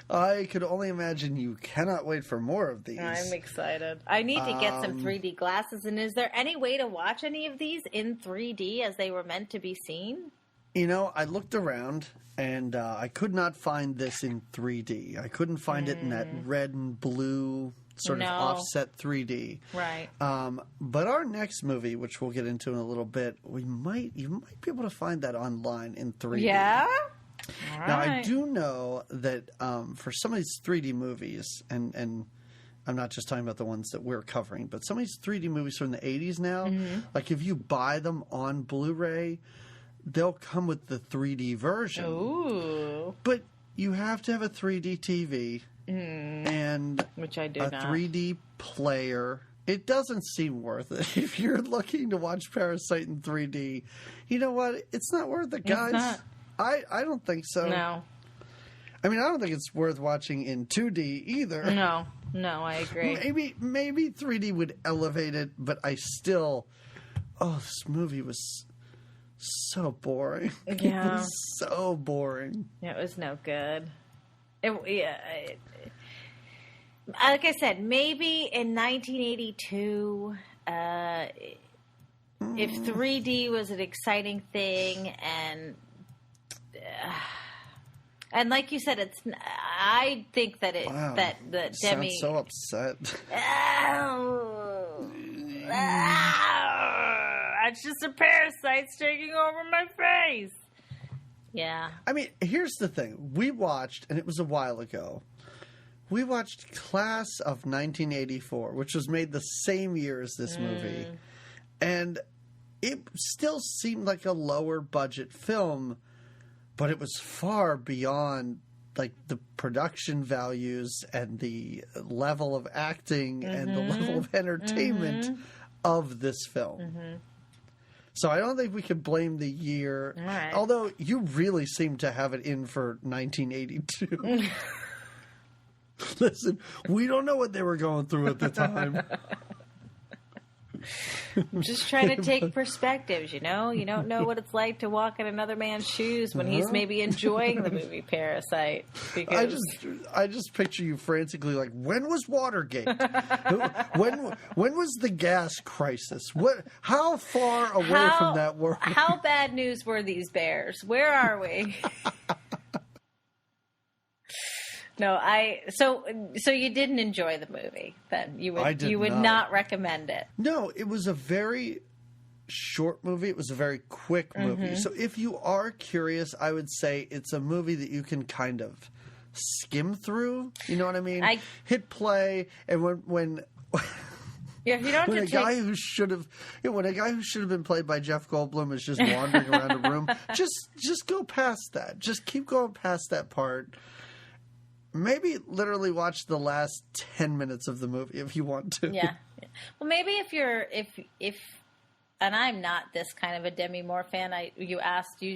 I could only imagine you cannot wait for more of these. I'm excited. I need to get some 3D glasses. And is there any way to watch any of these in 3D as they were meant to be seen? You know, I looked around and I could not find this in 3D. I couldn't find it in that red and blue sort of offset 3D. Right. But our next movie, which we'll get into in a little bit, you might be able to find that online in 3D. Yeah? Now, I do know that for some of these 3D movies, and I'm not just talking about the ones that we're covering, but some of these 3D movies from the 80s now, like if you buy them on Blu-ray, they'll come with the 3D version. Ooh. But you have to have a 3D TV and which I do a not. 3D player. It doesn't seem worth it. If you're looking to watch Parasite in 3D, you know what? It's not worth it, guys. It's not. I don't think so. No. I mean, I don't think it's worth watching in 2D either. No, I agree. Maybe 3D would elevate it, but I still... Oh, this movie was so boring. Yeah. It was so boring. It was no good. Like I said, maybe in 1982... if 3D was an exciting thing and like you said, it's. I think that that Demi sounds so upset. It's just a parasite taking over my face. Yeah. I mean, here's the thing: we watched, and it was a while ago. We watched Class of 1984, which was made the same year as this movie, and it still seemed like a lower budget film. But it was far beyond, like, the production values and the level of acting and the level of entertainment of this film. So I don't think we could blame the year. Right. Although you really seem to have it in for 1982. Listen, we don't know what they were going through at the time. I'm just trying to take perspectives, you know? You don't know what it's like to walk in another man's shoes when he's maybe enjoying the movie Parasite. Because... I just picture you frantically like, when was Watergate? when was the gas crisis? How far away from that world? How bad news were these bears? Where are we? No, so you didn't enjoy the movie then. You would not recommend it. No, it was a very short movie. It was a very quick movie. So if you are curious, I would say it's a movie that you can kind of skim through. You know what I mean? Hit play, and when if you don't when a guy who should have been played by Jeff Goldblum is just wandering around a room, just go past that. Just keep going past that part. maybe literally watch the last 10 minutes of the movie if you want to. Yeah. Well, maybe if and I'm not this kind of a Demi Moore fan. You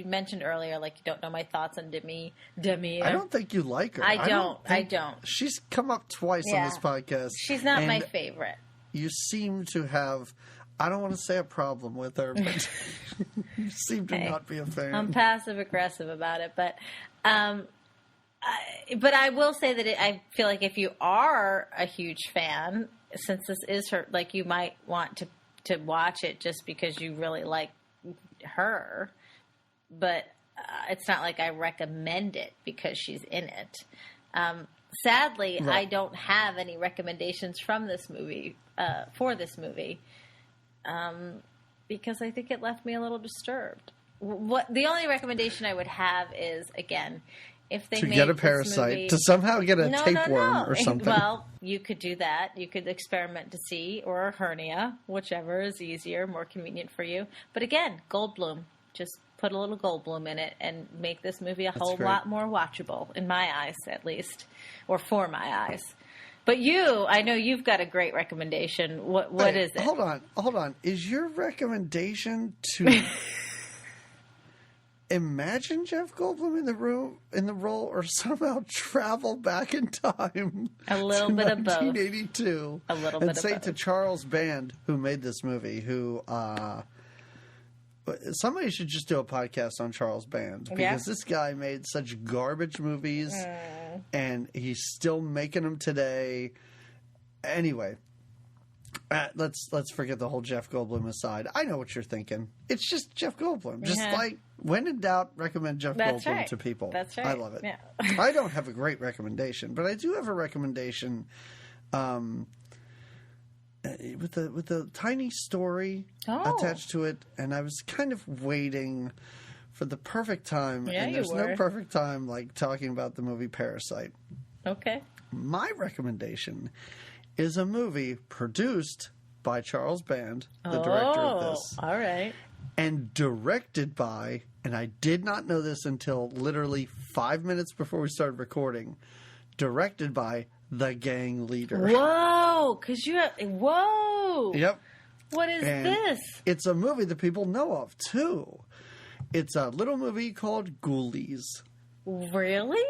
mentioned earlier, like, you don't know my thoughts on Demi. I don't think you like her. I don't. She's come up twice on this podcast. She's not my favorite. You seem to have, I don't want to say a problem with her, but you seem to not be a fan. I'm passive aggressive about it, but I will say that I feel like if you are a huge fan, since this is her, like, you might want to watch it just because you really like her, but it's not like I recommend it because she's in it. Sadly, right. I don't have any recommendations from this movie, for this movie, because I think it left me a little disturbed. The only recommendation I would have is, again, if they made get a Parasite, movie, to somehow get a tapeworm or something. Well, you could do that. You could experiment to see, or a hernia, whichever is easier, more convenient for you. But again, Goldblum. Just put a little Goldblum in it and make this movie a whole lot more watchable, in my eyes, at least, or for my eyes. But I know you've got a great recommendation. What is it? Hold on. Is your recommendation to imagine Jeff Goldblum in the role, or somehow travel back in time? A little bit of both. 1982. A little bit of both. And say to Charles Band, who made this movie, who somebody should just do a podcast on Charles Band, because this guy made such garbage movies, and he's still making them today. Anyway, let's forget the whole Jeff Goldblum aside. I know what you're thinking. It's just Jeff Goldblum. Just like, when in doubt, recommend Jeff Goldblum to people. That's right. I love it. Yeah. I don't have a great recommendation, but I do have a recommendation with a tiny story attached to it, and I was kind of waiting for the perfect time, and there's no perfect time like talking about the movie Parasite. Okay. My recommendation is a movie produced by Charles Band, the director of this. All right. And directed by, and I did not know this until literally 5 minutes before we started recording, directed by the gang leader. Whoa! Whoa! Yep. What is this? It's a movie that people know of, too. It's a little movie called Ghoulies. Really?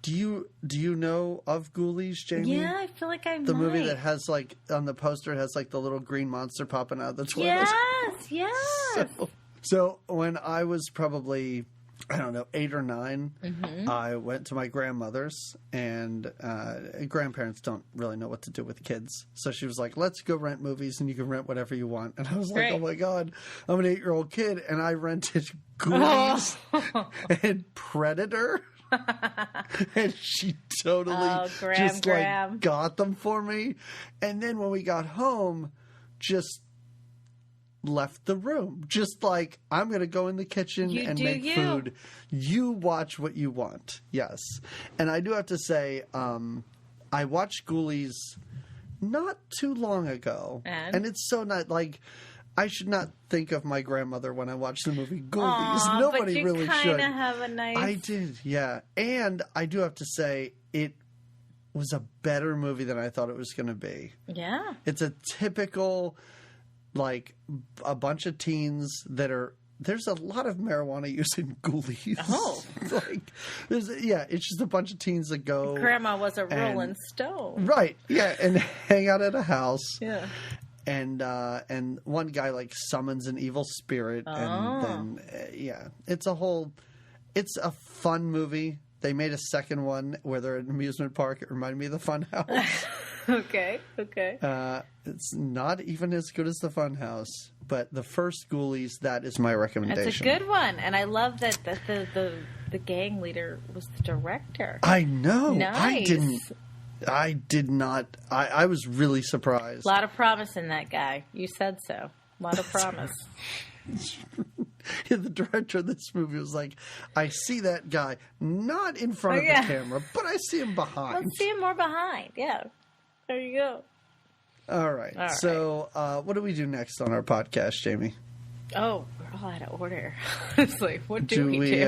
Do you know of Ghoulies, Jamie? Yeah, I feel like I might. The movie that has, like, on the poster, it has, like, the little green monster popping out of the toilet. Yes. So when I was probably, I don't know, 8 or 9, I went to my grandmother's, and grandparents don't really know what to do with kids. So she was like, let's go rent movies, and you can rent whatever you want. And I was like, oh my God, I'm an 8-year-old kid, and I rented Ghoulies and Predator. And she totally like got them for me. And then when we got home, just left the room. Just like, I'm going to go in the kitchen and make food. You watch what you want. Yes. And I do have to say, I watched Ghoulies not too long ago. And it's so not like, I should not think of my grandmother when I watch the movie Ghoulies. Nobody really should. Have a nice... I did, yeah. And I do have to say, it was a better movie than I thought it was going to be. Yeah. It's a typical, like, a bunch of teens that are... There's a lot of marijuana use in Ghoulies. Oh. It's just a bunch of teens that go... Grandma was a rolling stone. Right, yeah, and hang out at a house. Yeah. And one guy like summons an evil spirit, and then it's a fun movie. They made a second one where they're at an amusement park. It reminded me of the Fun House. Okay. It's not even as good as the Fun House, but the first Ghoulies, that is my recommendation. It's a good one, and I love that the gang leader was the director. I know. Nice. I did not. I was really surprised. A lot of promise in that guy. You said so. A lot of promise. The director of this movie was like, I see that guy not in front of the camera, but I see him behind. Let's see him more behind. Yeah. There you go. All right. So what do we do next on our podcast, Jamie? Oh, we're all out of order. It's like, what do we do?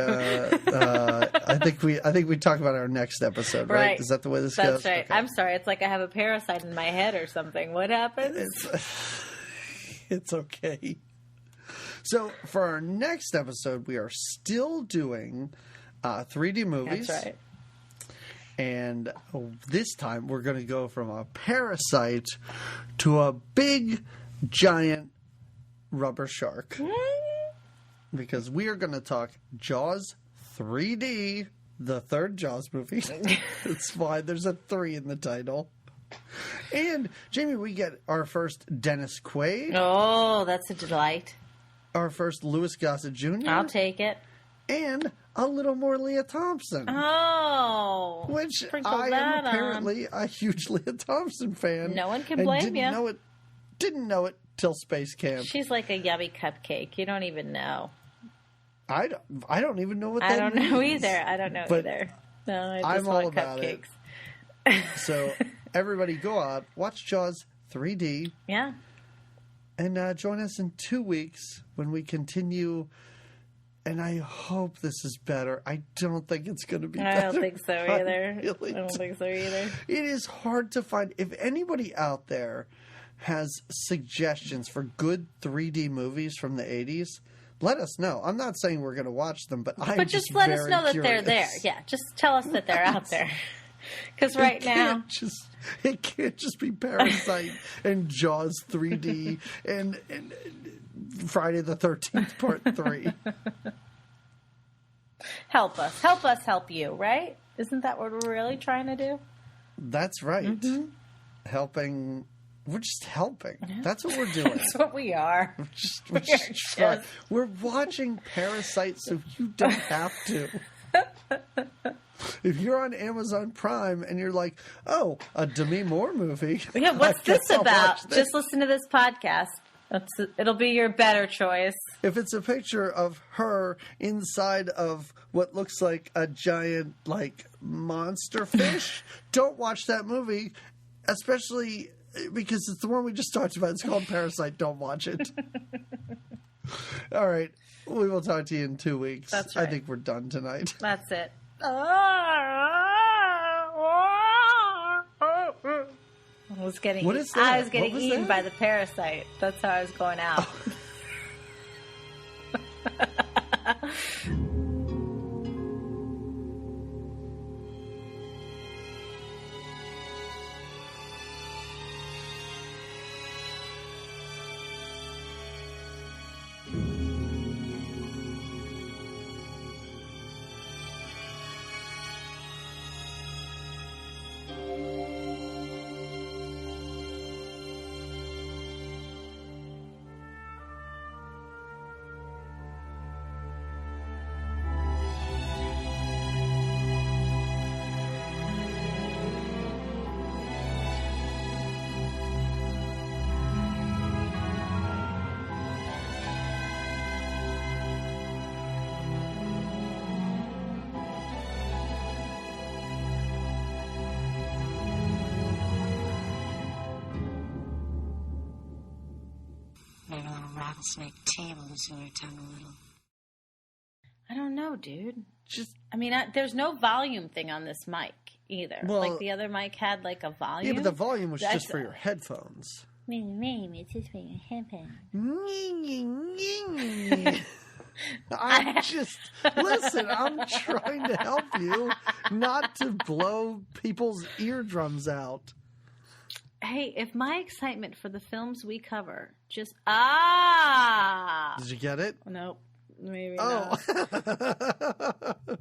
I think we talk about our next episode, right? Is that the way this goes? That's right. Okay. I'm sorry. It's like I have a parasite in my head or something. What happens? It's okay. So for our next episode, we are still doing 3D movies. That's right. And this time we're going to go from a parasite to a big, giant rubber shark. Because we are going to talk Jaws 3D, the third Jaws movie. That's why there's a 3 in the title. And, Jamie, we get our first Dennis Quaid. Oh, that's a delight. Our first Louis Gossett Jr. I'll take it. And a little more Leah Thompson. Oh. Which I am apparently a huge Leah Thompson fan. No one can blame you. Didn't know it till Space Camp. She's like a yummy cupcake. You don't even know. I don't even know what that means. I don't know either. I don't know either. No, I just want cupcakes. So everybody go out, watch Jaws 3D. Yeah. And join us in 2 weeks when we continue. And I hope this is better. I don't think it's going to be better. I don't think so either. I don't think so either. It is hard to find. If anybody out there has suggestions for good 3D movies from the 80s, let us know. I'm not saying we're going to watch them, but I'm just let very us know that curious. they're there. Yeah, just tell us that they're out there. Because right now... It can't just be Parasite and Jaws 3D and Friday the 13th Part 3. Help us. Help us help you, right? Isn't that what we're really trying to do? That's right. Mm-hmm. Helping. We're just helping. That's what we're doing. That's what we are. We're watching Parasite so you don't have to. If you're on Amazon Prime and you're like, oh, a Demi Moore movie. Yeah, what's this about? Just listen to this podcast. It'll be your better choice. If it's a picture of her inside of what looks like a giant, monster fish, don't watch that movie, especially because it's the one we just talked about. It's called Parasite. Don't watch it. All right. We will talk to you in 2 weeks. That's right. I think we're done tonight. That's it. I was getting eaten by the parasite. That's how I was going out. Rattlesnake tail loosen your tongue a little. I don't know, dude. There's no volume thing on this mic either. Well, the other mic had a volume. Yeah, but the volume was just for your headphones. It's just for your headphones. Listen, I'm trying to help you not to blow people's eardrums out. Hey, if my excitement for the films we cover just Did you get it? Nope. Maybe not. Oh.